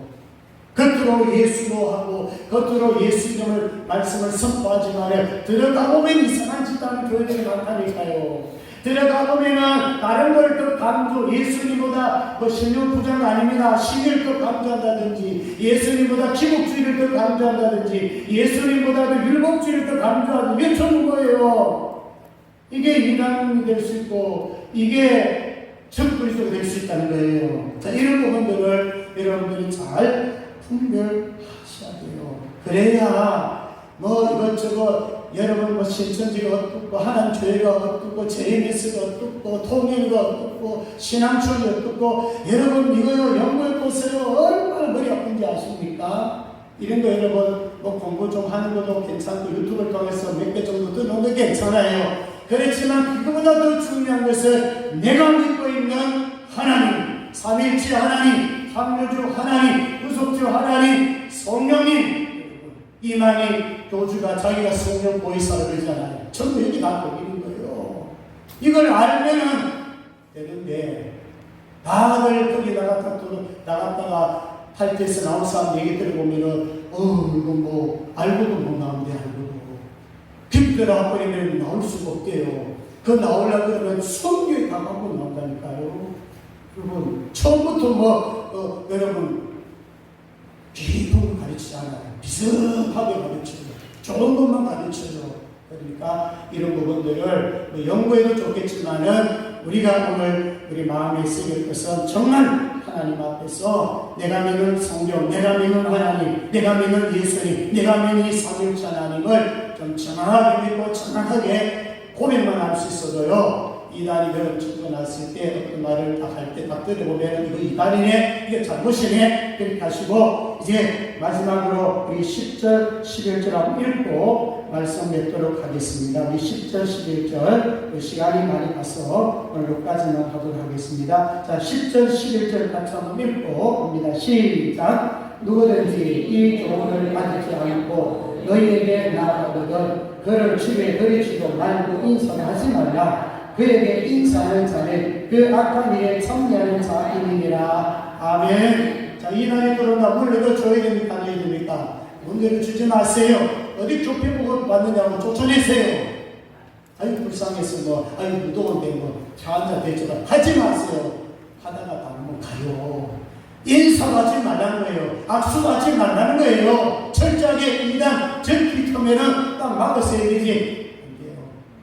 겉으로 예수로 하고 겉으로 예수 이름을 말씀을 선포하지만 들어가 보면 이상한 짓 하는 교회들이 많다니까요. 들어가 보면은 다른 걸 더 강조 예수님보다 뭐 신령 부장 아닙니다. 신을 더 강조한다든지 예수님보다 기복주의를 더 강조한다든지 예수님보다 더 율법주의를 더 강조하든지 왜 저런 거예요? 이게 이단이 될 수 있고 이게 적그리스도가 될 수 있다는 거예요. 자, 이런 부분들을 여러분들이 잘 분별하셔야 돼요. 그래야 뭐 이것저것 여러분 뭐 신천지가 어떻고 하나님 교회가 어떻고 JMS가 어떻고 통일가 어떻고 신앙촌이 어떻고 여러분 이거요 연구해 보세요. 얼마나 머리 아픈지 아십니까? 이런 거 여러분 뭐 공부 좀 하는 것도 괜찮고 유튜브를 통해서 몇 개 정도 듣는 거 괜찮아요. 그렇지만 그거보다 더 중요한 것은 내가 믿고 있는 하나님, 삼위일체 하나님, 삼위주 하나님, 구속주 하나님, 성령님 이만희 교주가 자기가 성령 보이사를 그러잖아요. 전부 여기 다 보이는 거예요. 이걸 알면은 되는데 다들 거기 나갔다가 탈퇴해서 나온 사람 얘기 들어보면은 이거 뭐 알고도 못 나오는데 알고도 빗대로 버리면 나올 수가 없대요. 그 나오려고 그러면 성경에 다 갖고 나온다니까요. 여러분, 처음부터 여러분, 깊은 걸 가르치지 않아요. 비슷하게 가르쳐요. 좋은 것만 가르쳐요. 그러니까 이런 부분들을 연구해도 좋겠지만은 우리가 오늘 우리 마음에 새길 것은 정말 하나님 앞에서 내가 믿는 성경, 내가 믿는 하나님, 내가 믿는 예수님, 내가 믿는 이 삼위일체 하나님을 좀 정확하게 믿고 정확하게 고백만 할 수 있어도요. 이단이 여러분 듣고 났을 때 어떤 말을 딱 할 때 딱 들어보면 이거 이단이네, 이게 잘못이네, 그렇게 하시고 이제 마지막으로 우리 10절, 11절 한번 읽고 말씀 맺도록 하겠습니다. 우리 10절, 11절 시간이 많이 가서 오늘 여기까지만 하도록 하겠습니다. 자, 10절, 11절 같이 한번 읽고 봅니다. 시작. 누구든지 이 조언을 받지 않고 너희에게 나아가거든 그를 집에 들이지도 말고 인사하지 말라. 그에게 인사하는 자는 그 악한 일에 참여하는 자이니라. 아멘. 자, 이 날이 들어온다. 물려도 줘야 됩니까? 안 줘야 됩니까? 문제를 주지 마세요. 어디 좁혀보고 왔느냐고 쫓아내세요. 아유, 불쌍해서 아유, 무더운데 차 한잔 대줘라. 하지 마세요. 하다가 다르면 가요. 인사하지 말라는 거예요. 악수하지 말라는 거예요. 철저하게 이단 전기터면은 딱 막았어야 되지.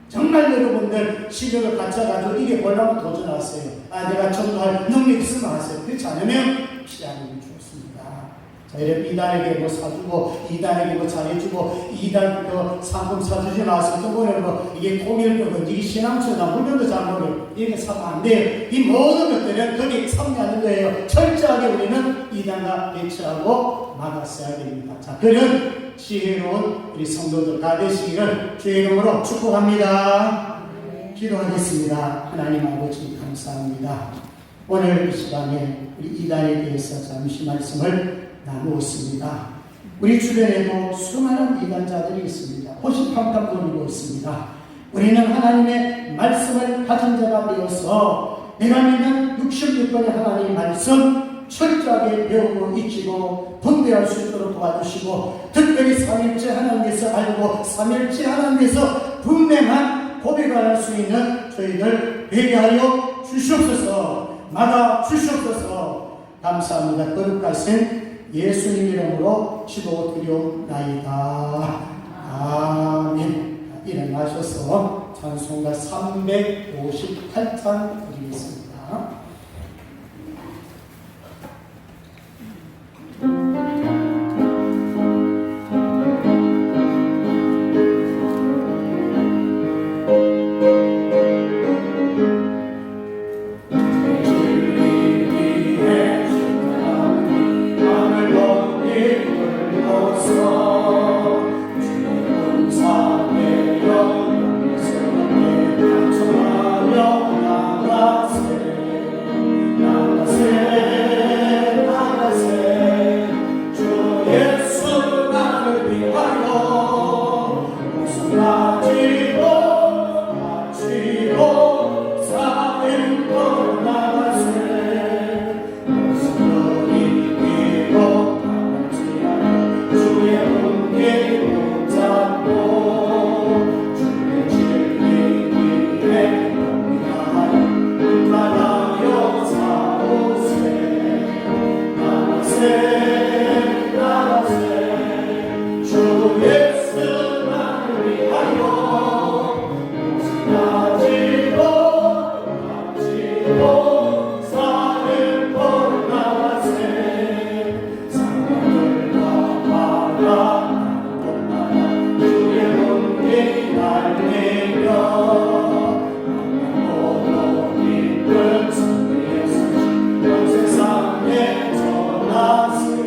정말 여러분들 시력을 갖춰가지고 이게 보려고 도전하세요. 내가 전도할 능력이 있으면 하세요. 그렇지 않으면 피하는 게 좋습니다. 자, 이렇게 이단에게 뭐 사주고, 이단에게 뭐 잘해주고, 이단 상품 사주지 마세요. 또 뭐냐면 이게 공일 거고, 이게 신앙처나 물건도 잘 모르고, 이게 사면 안 돼요. 이 모든 것들은 거기에 참여하는 거예요. 철저하게 우리는 이단과 배치하고 막았어야 됩니다. 자, 그런 지혜로운 우리 성도들 다 되시기를 주의 이름으로 축복합니다. 기도하겠습니다. 하나님 아버지 감사합니다. 오늘 이 시간에 우리 이단에 대해서 잠시 말씀을 나누었습니다. 우리 주변에도 수많은 이단자들이 있습니다. 호시탐탐 돌리고 있습니다. 우리는 하나님의 말씀을 가진 자가 되어서 내가 믿는 66번의 하나님의 말씀 철저하게 배우고 익히고 분별할 수 있도록 도와주시고 특별히 삼일째 하나님께서 알고 삼일째 하나님께서 분명한 고백을 할 수 있는 저희들 되게 하여 주시옵소서. 막아 주시옵소서. 감사합니다. 거룩하신 예수님 이름으로 기도드리옵나이다. 아멘. 일어나셔서 찬송가 358장 드리겠습니다. 세상에 전하시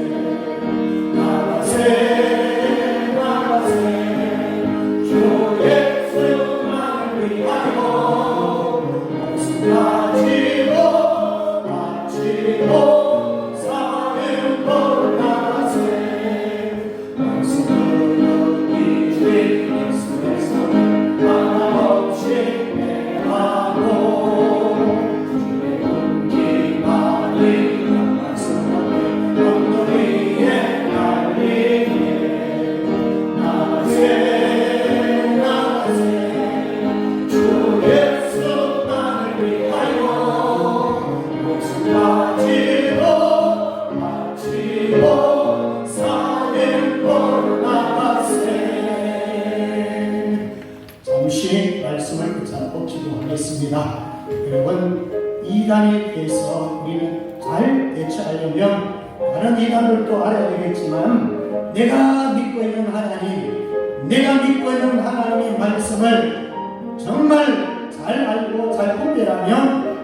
되면 다른 이단들도 알아야 되겠지만 내가 믿고 있는 하나님, 내가 믿고 있는 하나님의 말씀을 정말 잘 알고 잘 분별하면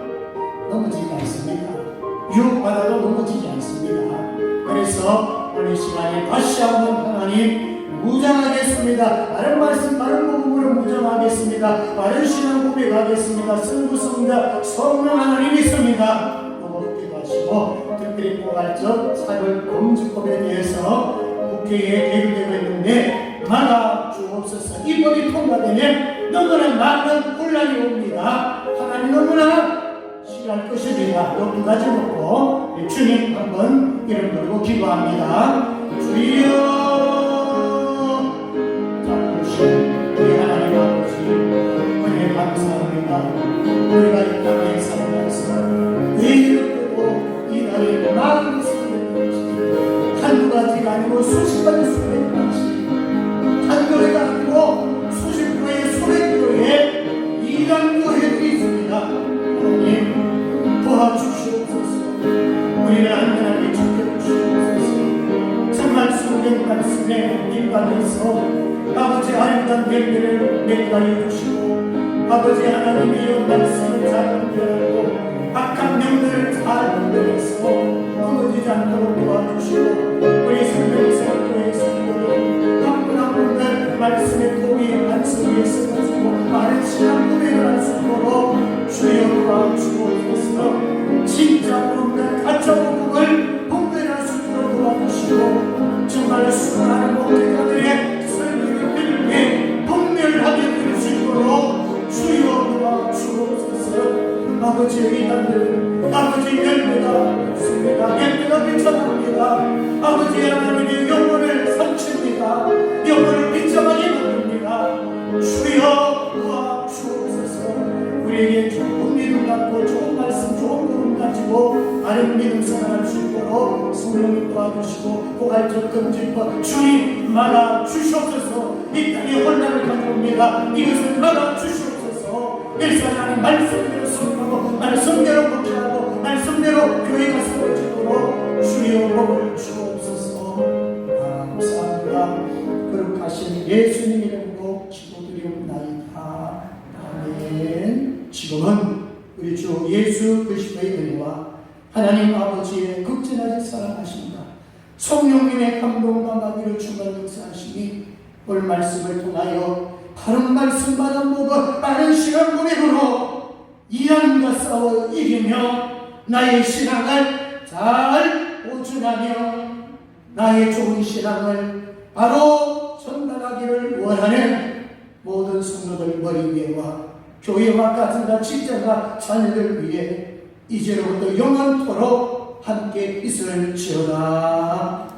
넘어지지 않습니다. 유혹받아도 넘어지지 않습니다. 그래서 오늘 시간에 다시 한번 하나님 무장하겠습니다. 다른 말씀, 다른 복음으로 무장하겠습니다. 다른 신앙 고백하겠습니다. 성부성자 성령 하나님 있습니다. 너무 기도하시고 특별히 포괄적 사별 금지법에 대해서 국회에 계류되고 있는데 막아 주옵소서. 이 법이 통과되면 너무나 많은 혼란이 옵니다. 하나님 너무나 싫어할 것입니다. 이 두 가지 놓고 주님 한번 이름 걸고 기도합니다. 주여, 우리 하나님 아버지 은혜 감사합니다. 우리가 이 땅에 살아가서 왜 이렇게도 이 나라에 많은 수백가지 한두 가지가 아니고 수십 가지 수백가지 한 교회가 아니고 수십 교회 수백 교회 이런 교회들이 있습니다. 하나님 도와주시옵소서. 우리를 안전하게 지켜주시옵소서. 정말 성경 말씀에 입각해서 아버지 아름다운 명령을 맹가해 주시고 아버지 하나님의 말씀을 잘 분별하고 악한 명령을 잘 분별해서 넘어지지 않도록 도와주시고 우리 성령교회 성도들 한 분 한 분들 말씀의 도움이 반석 위에 서가지고 많은 신앙 고백을 할 수 있도록 주여 도와주옵소서. 진짜 복음과 가짜 복음을 분별할 수 있도록 도와주시고 정말 수많은 목회자들의 분별하게 될 수 있도록 주여 도와주옵소서. 아버지의 이단들 아버지 열매가 없습니다. 열매가 비춰납니다. 아버지 하나님의 영혼을 삼칩니다. 영혼을 비참하게 만듭니다. 주여 도와주옵소서. 우리에게 좋은 믿음 갖고 좋은 말씀 좋은 복음 가지고 바른 믿음 생활할 수 있도록 성령님 도와주시고 포괄적 금지법 주님 막아주시옵소서. 이 땅에 혼란을 가져옵니다. 이것을 막아주시옵소서. 일사하나님 말씀대로 순하고 말씀대로 복귀하고 말씀대로 교회가 세워지도록 주여 복을 주옵소서. 감사합니다. 거룩하신 예수님 이름으로 기도드리옵나이다. 아멘. 지금은 우리 주 예수 그리스도의 은혜와 하나님 아버지의 극진하신 사랑하십니다. 성령님의 감동과 마귀를 주관 역사하시니 오늘 말씀을 통하여 바른 말씀마다 모두 빠른 시간 고백으로 이란과 싸워 이기며 나의 신앙을 잘 보존하며 나의 좋은 신앙을 바로 전달하기를 원하는 모든 성도들 머리 위에와 교회와 가정과 직장과 자녀들 위해 이제로부터 영원토록 함께 있을지어다.